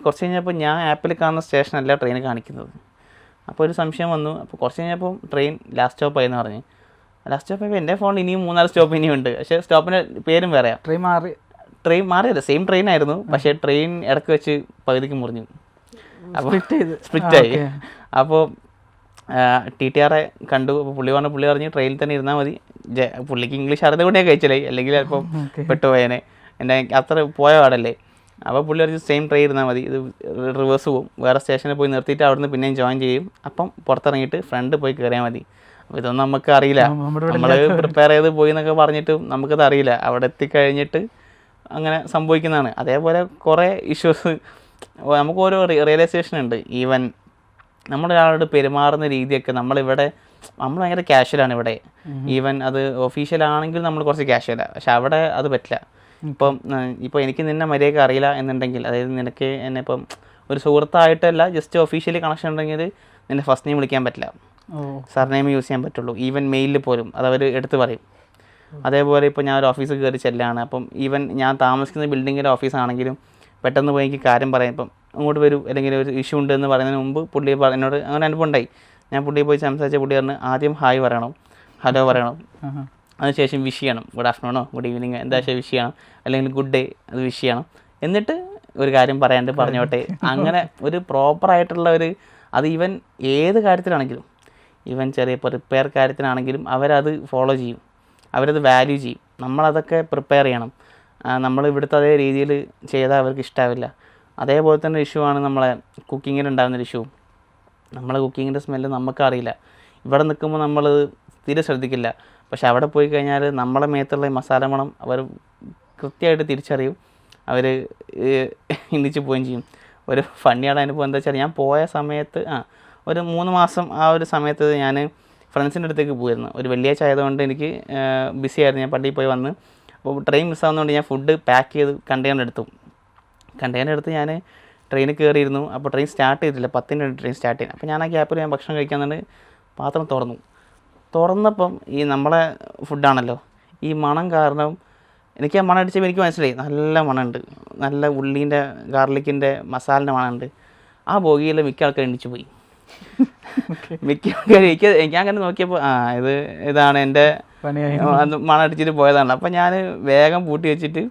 കുറച്ച് കഴിഞ്ഞപ്പോൾ ഞാൻ ആപ്പിൽ കാണുന്ന സ്റ്റേഷനല്ല ട്രെയിൻ കാണിക്കുന്നത്. അപ്പോൾ ഒരു സംശയം വന്നു. അപ്പോൾ കുറച്ച് കഴിഞ്ഞപ്പോൾ ട്രെയിൻ ലാസ്റ്റ് സ്റ്റോപ്പായി എന്ന് പറഞ്ഞ്. ലാസ്റ്റ് സ്റ്റോപ്പായപ്പോൾ എൻ്റെ ഫോണിൽ ഇനിയും 3-4 സ്റ്റോപ്പ് ഇനിയും ഉണ്ട്. പക്ഷേ സ്റ്റോപ്പിൻ്റെ പേരും വേറെയാണ്. ട്രെയിൻ മാറിയല്ല, സെയിം ട്രെയിൻ ആയിരുന്നു. പക്ഷേ ട്രെയിൻ ഇടയ്ക്ക് വെച്ച് പകുതിക്ക് മുറിഞ്ഞു, അപ്പോൾ സ്പ്ലിറ്റായി. അപ്പോൾ TTR കണ്ടു. അപ്പോൾ പുള്ളി പറഞ്ഞ് ട്രെയിനിൽ തന്നെ ഇരുന്നാൽ മതി. പുള്ളിക്ക് ഇംഗ്ലീഷ് അറിഞ്ഞുകൊണ്ടേ കഴിച്ചില്ലേ, അല്ലെങ്കിൽ ചിലപ്പം പെട്ടുപോയനെ, എൻ്റെ അത്ര പോയ പാടല്ലേ. അപ്പോൾ പുള്ളി പറഞ്ഞ് സെയിം ട്രെയിൻ ഇരുന്നാൽ മതി, ഇത് റിവേഴ്സ് പോകും, വേറെ സ്റ്റേഷനിൽ പോയി നിർത്തിയിട്ട് അവിടുന്ന് പിന്നെയും ജോയിൻ ചെയ്യും, അപ്പം പുറത്തിറങ്ങിയിട്ട് ഫ്രണ്ട് പോയി കയറിയാൽ മതി. അപ്പോൾ ഇതൊന്നും നമുക്ക് അറിയില്ല, നമ്മൾ പ്രിപ്പയർ ചെയ്ത് പോയി എന്നൊക്കെ പറഞ്ഞിട്ട് നമുക്കത് അറിയില്ല. അവിടെ എത്തിക്കഴിഞ്ഞിട്ട് അങ്ങനെ സംഭവിക്കുന്നതാണ്. അതേപോലെ കുറേ ഇഷ്യൂസ് നമുക്ക് ഓരോ റിയലൈസേഷൻ ഉണ്ട്. ഈവൻ നമ്മളൊരാളോട് പെരുമാറുന്ന രീതിയൊക്കെ നമ്മൾ ഭയങ്കര കാഷ്വലാണ് ഇവിടെ. ഈവൻ അത് ഒഫീഷ്യലാണെങ്കിൽ നമ്മൾ കുറച്ച് കാഷ്വലാണ്, പക്ഷെ അവിടെ അത് പറ്റില്ല. ഇപ്പോൾ എനിക്ക് നിന്നെ മര്യാദയ്ക്ക് അറിയില്ല എന്നുണ്ടെങ്കിൽ, അതായത് നിനക്ക് എന്നെ ഇപ്പം ഒരു സുഹൃത്തായിട്ടല്ല, ജസ്റ്റ് ഒഫീഷ്യലി കണക്ഷൻ ഉണ്ടെങ്കിൽ നിന്നെ ഫസ്റ്റ് നെയിം വിളിക്കാൻ പറ്റില്ല, സർനെയിം യൂസ് ചെയ്യാൻ പറ്റുള്ളൂ. ഈവൻ മെയിലിൽ പോലും അതവർ എടുത്ത് പറയും. അതേപോലെ ഇപ്പോൾ ഞാൻ ഒരു ഓഫീസിൽ കയറി ചെല്ലാണ്, അപ്പം ഈവൻ ഞാൻ താമസിക്കുന്ന ബിൽഡിങ്ങിൻ്റെ ഓഫീസാണെങ്കിലും പെട്ടെന്ന് പോയി എനിക്ക് കാര്യം പറയാം, ഇപ്പം അങ്ങോട്ട് വരൂ, അല്ലെങ്കിൽ ഒരു ഇഷ്യൂ ഉണ്ട് എന്ന് പറയുന്നതിന് മുമ്പ് പുള്ളി എന്നോട് അങ്ങനെ അനുഭവം ഉണ്ടായി. ഞാൻ പുള്ളിയെ പോയി സംസാരിച്ച പുള്ളി പറഞ്ഞ് ആദ്യം ഹായ് പറയണം, ഹലോ പറയണം, അതിനുശേഷം വിഷ് ചെയ്യണം, ഗുഡ് ആഫ്റ്റർനൂണോ ഗുഡ് ഈവനിങ് എന്താ വിഷ് ചെയ്യണം, അല്ലെങ്കിൽ ഗുഡ് ഡേ അത് വിഷ് ചെയ്യണം, എന്നിട്ട് ഒരു കാര്യം പറയാണ്ട് പറഞ്ഞോട്ടെ. അങ്ങനെ ഒരു പ്രോപ്പറായിട്ടുള്ള അത് ഈവൻ ഏത് കാര്യത്തിലാണെങ്കിലും, ഈവൻ ചെറിയ പ്രിപ്പയർ കാര്യത്തിനാണെങ്കിലും അവരത് ഫോളോ ചെയ്യും, അവരത് വാല്യൂ ചെയ്യും. നമ്മളതൊക്കെ പ്രിപ്പയർ ചെയ്യണം. നമ്മൾ ഇവിടുത്തെ അതേ രീതിയിൽ ചെയ്താൽ അവർക്ക് ഇഷ്ടാവില്ല. അതേപോലെ തന്നെ ഇഷ്യൂ ആണ് നമ്മളെ കുക്കിങ്ങിനുണ്ടാകുന്നൊരു ഇഷ്യൂ. നമ്മളെ കുക്കിങ്ങിൻ്റെ സ്മെല്ല് നമുക്കറിയില്ല. ഇവിടെ നിൽക്കുമ്പോൾ നമ്മൾ തീരെ ശ്രദ്ധിക്കില്ല, പക്ഷെ അവിടെ പോയി കഴിഞ്ഞാൽ നമ്മളെ മേത്തുള്ള മസാല മണം അവർ കൃത്യമായിട്ട് തിരിച്ചറിയും, അവർ ഇന്നിച്ച് പോവുകയും ചെയ്യും. ഒരു ഫണ്ണിയാണ് അനുഭവം എന്താ വെച്ചാൽ, ഞാൻ പോയ സമയത്ത് ഒരു 3 മാസം ആ ഒരു സമയത്ത് ഞാൻ ഫ്രണ്ട്സിൻ്റെ അടുത്തേക്ക് പോയിരുന്നു. ഒരു വെള്ളിയാഴ്ച ആയതുകൊണ്ട് എനിക്ക് ബിസി ആയിരുന്നു, ഞാൻ പള്ളിയിൽ പോയി വന്ന്. അപ്പോൾ ട്രെയിൻ മിസ്സാവുന്നതുകൊണ്ട് ഞാൻ ഫുഡ് പാക്ക് ചെയ്ത് കണ്ടെയ്നർ എടുത്ത് ഞാൻ ട്രെയിനിൽ കയറിയിരുന്നു. അപ്പോൾ ട്രെയിൻ സ്റ്റാർട്ട് ചെയ്തിട്ടില്ല, 10 ട്രെയിൻ സ്റ്റാർട്ട് ചെയ്യുന്നത്. അപ്പോൾ ഞാൻ ആ ഗ്യാപ്പിൽ ഞാൻ ഭക്ഷണം കഴിക്കാന്നുണ്ട് പാത്രം തുറന്നപ്പം ഈ നമ്മളെ ഫുഡാണല്ലോ, ഈ മണം കാരണം എനിക്ക് ആ മണം അടിച്ചപ്പോൾ എനിക്ക് മനസ്സിലായി നല്ല മണമുണ്ട്, നല്ല ഉള്ളീൻ്റെ ഗാർലിക്കിൻ്റെ മസാലിൻ്റെ മണമുണ്ട്. ആ ബോഗിയിൽ മിക്ക ആൾക്കാർ എണ്ണിച്ചു പോയി. മിക്ക ആൾക്കാർ എനിക്ക് അങ്ങനെ നോക്കിയപ്പോൾ ഇതാണ് എൻ്റെ മണം അടിച്ചിട്ട് പോയതാണ്. അപ്പം ഞാൻ വേഗം പൂട്ടി വെച്ചിട്ട്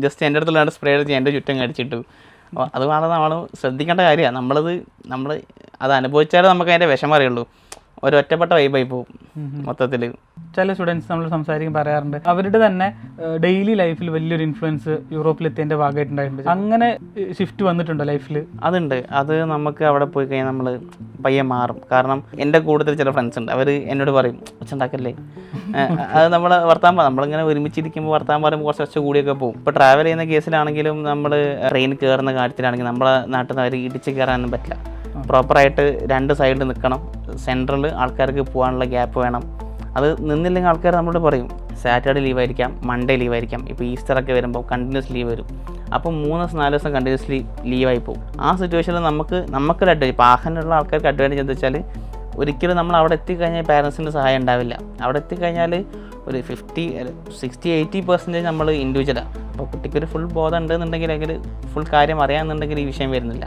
ജസ്റ്റ് എൻ്റെ അടുത്തുള്ള സ്പ്രേ അടിച്ച് എൻ്റെ ചുറ്റും കടിച്ചിട്ടു. അപ്പോൾ അതുമാണ് നമ്മൾ ശ്രദ്ധിക്കേണ്ട കാര്യമാണ്. നമ്മൾ അത് അനുഭവിച്ചാലേ നമുക്ക് അതിൻ്റെ വിഷമം അറിയുള്ളൂ. ഒരു ഒറ്റപ്പെട്ട വൈബായി പോകും മൊത്തത്തിൽ. ചില സ്റ്റുഡൻസ് നമ്മൾ സംസാരിക്കും പറയാറുണ്ട് അവരുടെ തന്നെ ഡെയിലി ലൈഫിൽ വലിയൊരു ഇൻഫ്ലുവൻസ് യൂറോപ്പിലെത്തിയതിൻ്റെ ഭാഗമായിട്ടുണ്ടായിട്ടുണ്ട്. അങ്ങനെ ഷിഫ്റ്റ് വന്നിട്ടുണ്ടോ ലൈഫിൽ? അതുണ്ട്. അത് നമുക്ക് അവിടെ പോയി കഴിഞ്ഞാൽ നമ്മൾ പയ്യെ മാറും. കാരണം എൻ്റെ കൂടുതൽ ചില ഫ്രണ്ട്സ് ഉണ്ട്, അവർ എന്നോട് പറയും ഒച്ചുണ്ടാക്കല്ലേ. അത് നമ്മൾ നമ്മളിങ്ങനെ ഒരുമിച്ചിരിക്കുമ്പോൾ വർത്താൻ പറയുമ്പോൾ കുറച്ച് ഒച്ച കൂടിയൊക്കെ പോകും. ഇപ്പോൾ ട്രാവൽ ചെയ്യുന്ന കേസിലാണെങ്കിലും നമ്മൾ ട്രെയിൻ കയറുന്ന കാര്യത്തിലാണെങ്കിൽ നമ്മളെ നാട്ടിൽ നിന്ന് അവർ ഇടിച്ച് കയറാനൊന്നും പറ്റില്ല. പ്രോപ്പറായിട്ട് 2 സൈഡിൽ നിൽക്കണം. സെൻട്രൽ ആൾക്കാർക്ക് പോകാനുള്ള ഗ്യാപ്പ് വേണം. അത് നിന്നില്ലെങ്കിൽ ആൾക്കാർ നമ്മളോട് പറയും സാറ്റർഡേ ലീവായിരിക്കാം, മൺഡേ ലീവായിരിക്കാം. ഇപ്പോൾ ഈസ്റ്ററൊക്കെ വരുമ്പോൾ കണ്ടിന്യൂസ് ലീവ് വരും. അപ്പോൾ 3-4 ദിവസം കണ്ടിന്യൂസ്ലി ലീവായി പോകും. ആ സിറ്റുവേഷനിൽ നമുക്കൊരു അഡ്വാൻറ്റേജ്, ഇപ്പോൾ ആഹാനുള്ള ആൾക്കാർക്ക് അഡ്വാൻറ്റേജ് എന്താ വെച്ചാൽ ഒരിക്കലും നമ്മൾ അവിടെ എത്തിക്കഴിഞ്ഞാൽ പാരൻസിൻ്റെ സഹായം ഉണ്ടാവില്ല. അവിടെ എത്തിക്കഴിഞ്ഞാൽ ഒരു 50-60-80% നമ്മൾ ഇൻഡിവിജ്വലാണ്. അപ്പോൾ കുട്ടിക്കൊരു ഫുൾ ബോധം ഉണ്ടെന്നുണ്ടെങ്കിൽ അല്ലെങ്കിൽ ഫുൾ കാര്യം അറിയാമെന്നുണ്ടെങ്കിൽ ഈ വിഷയം വരുന്നില്ല.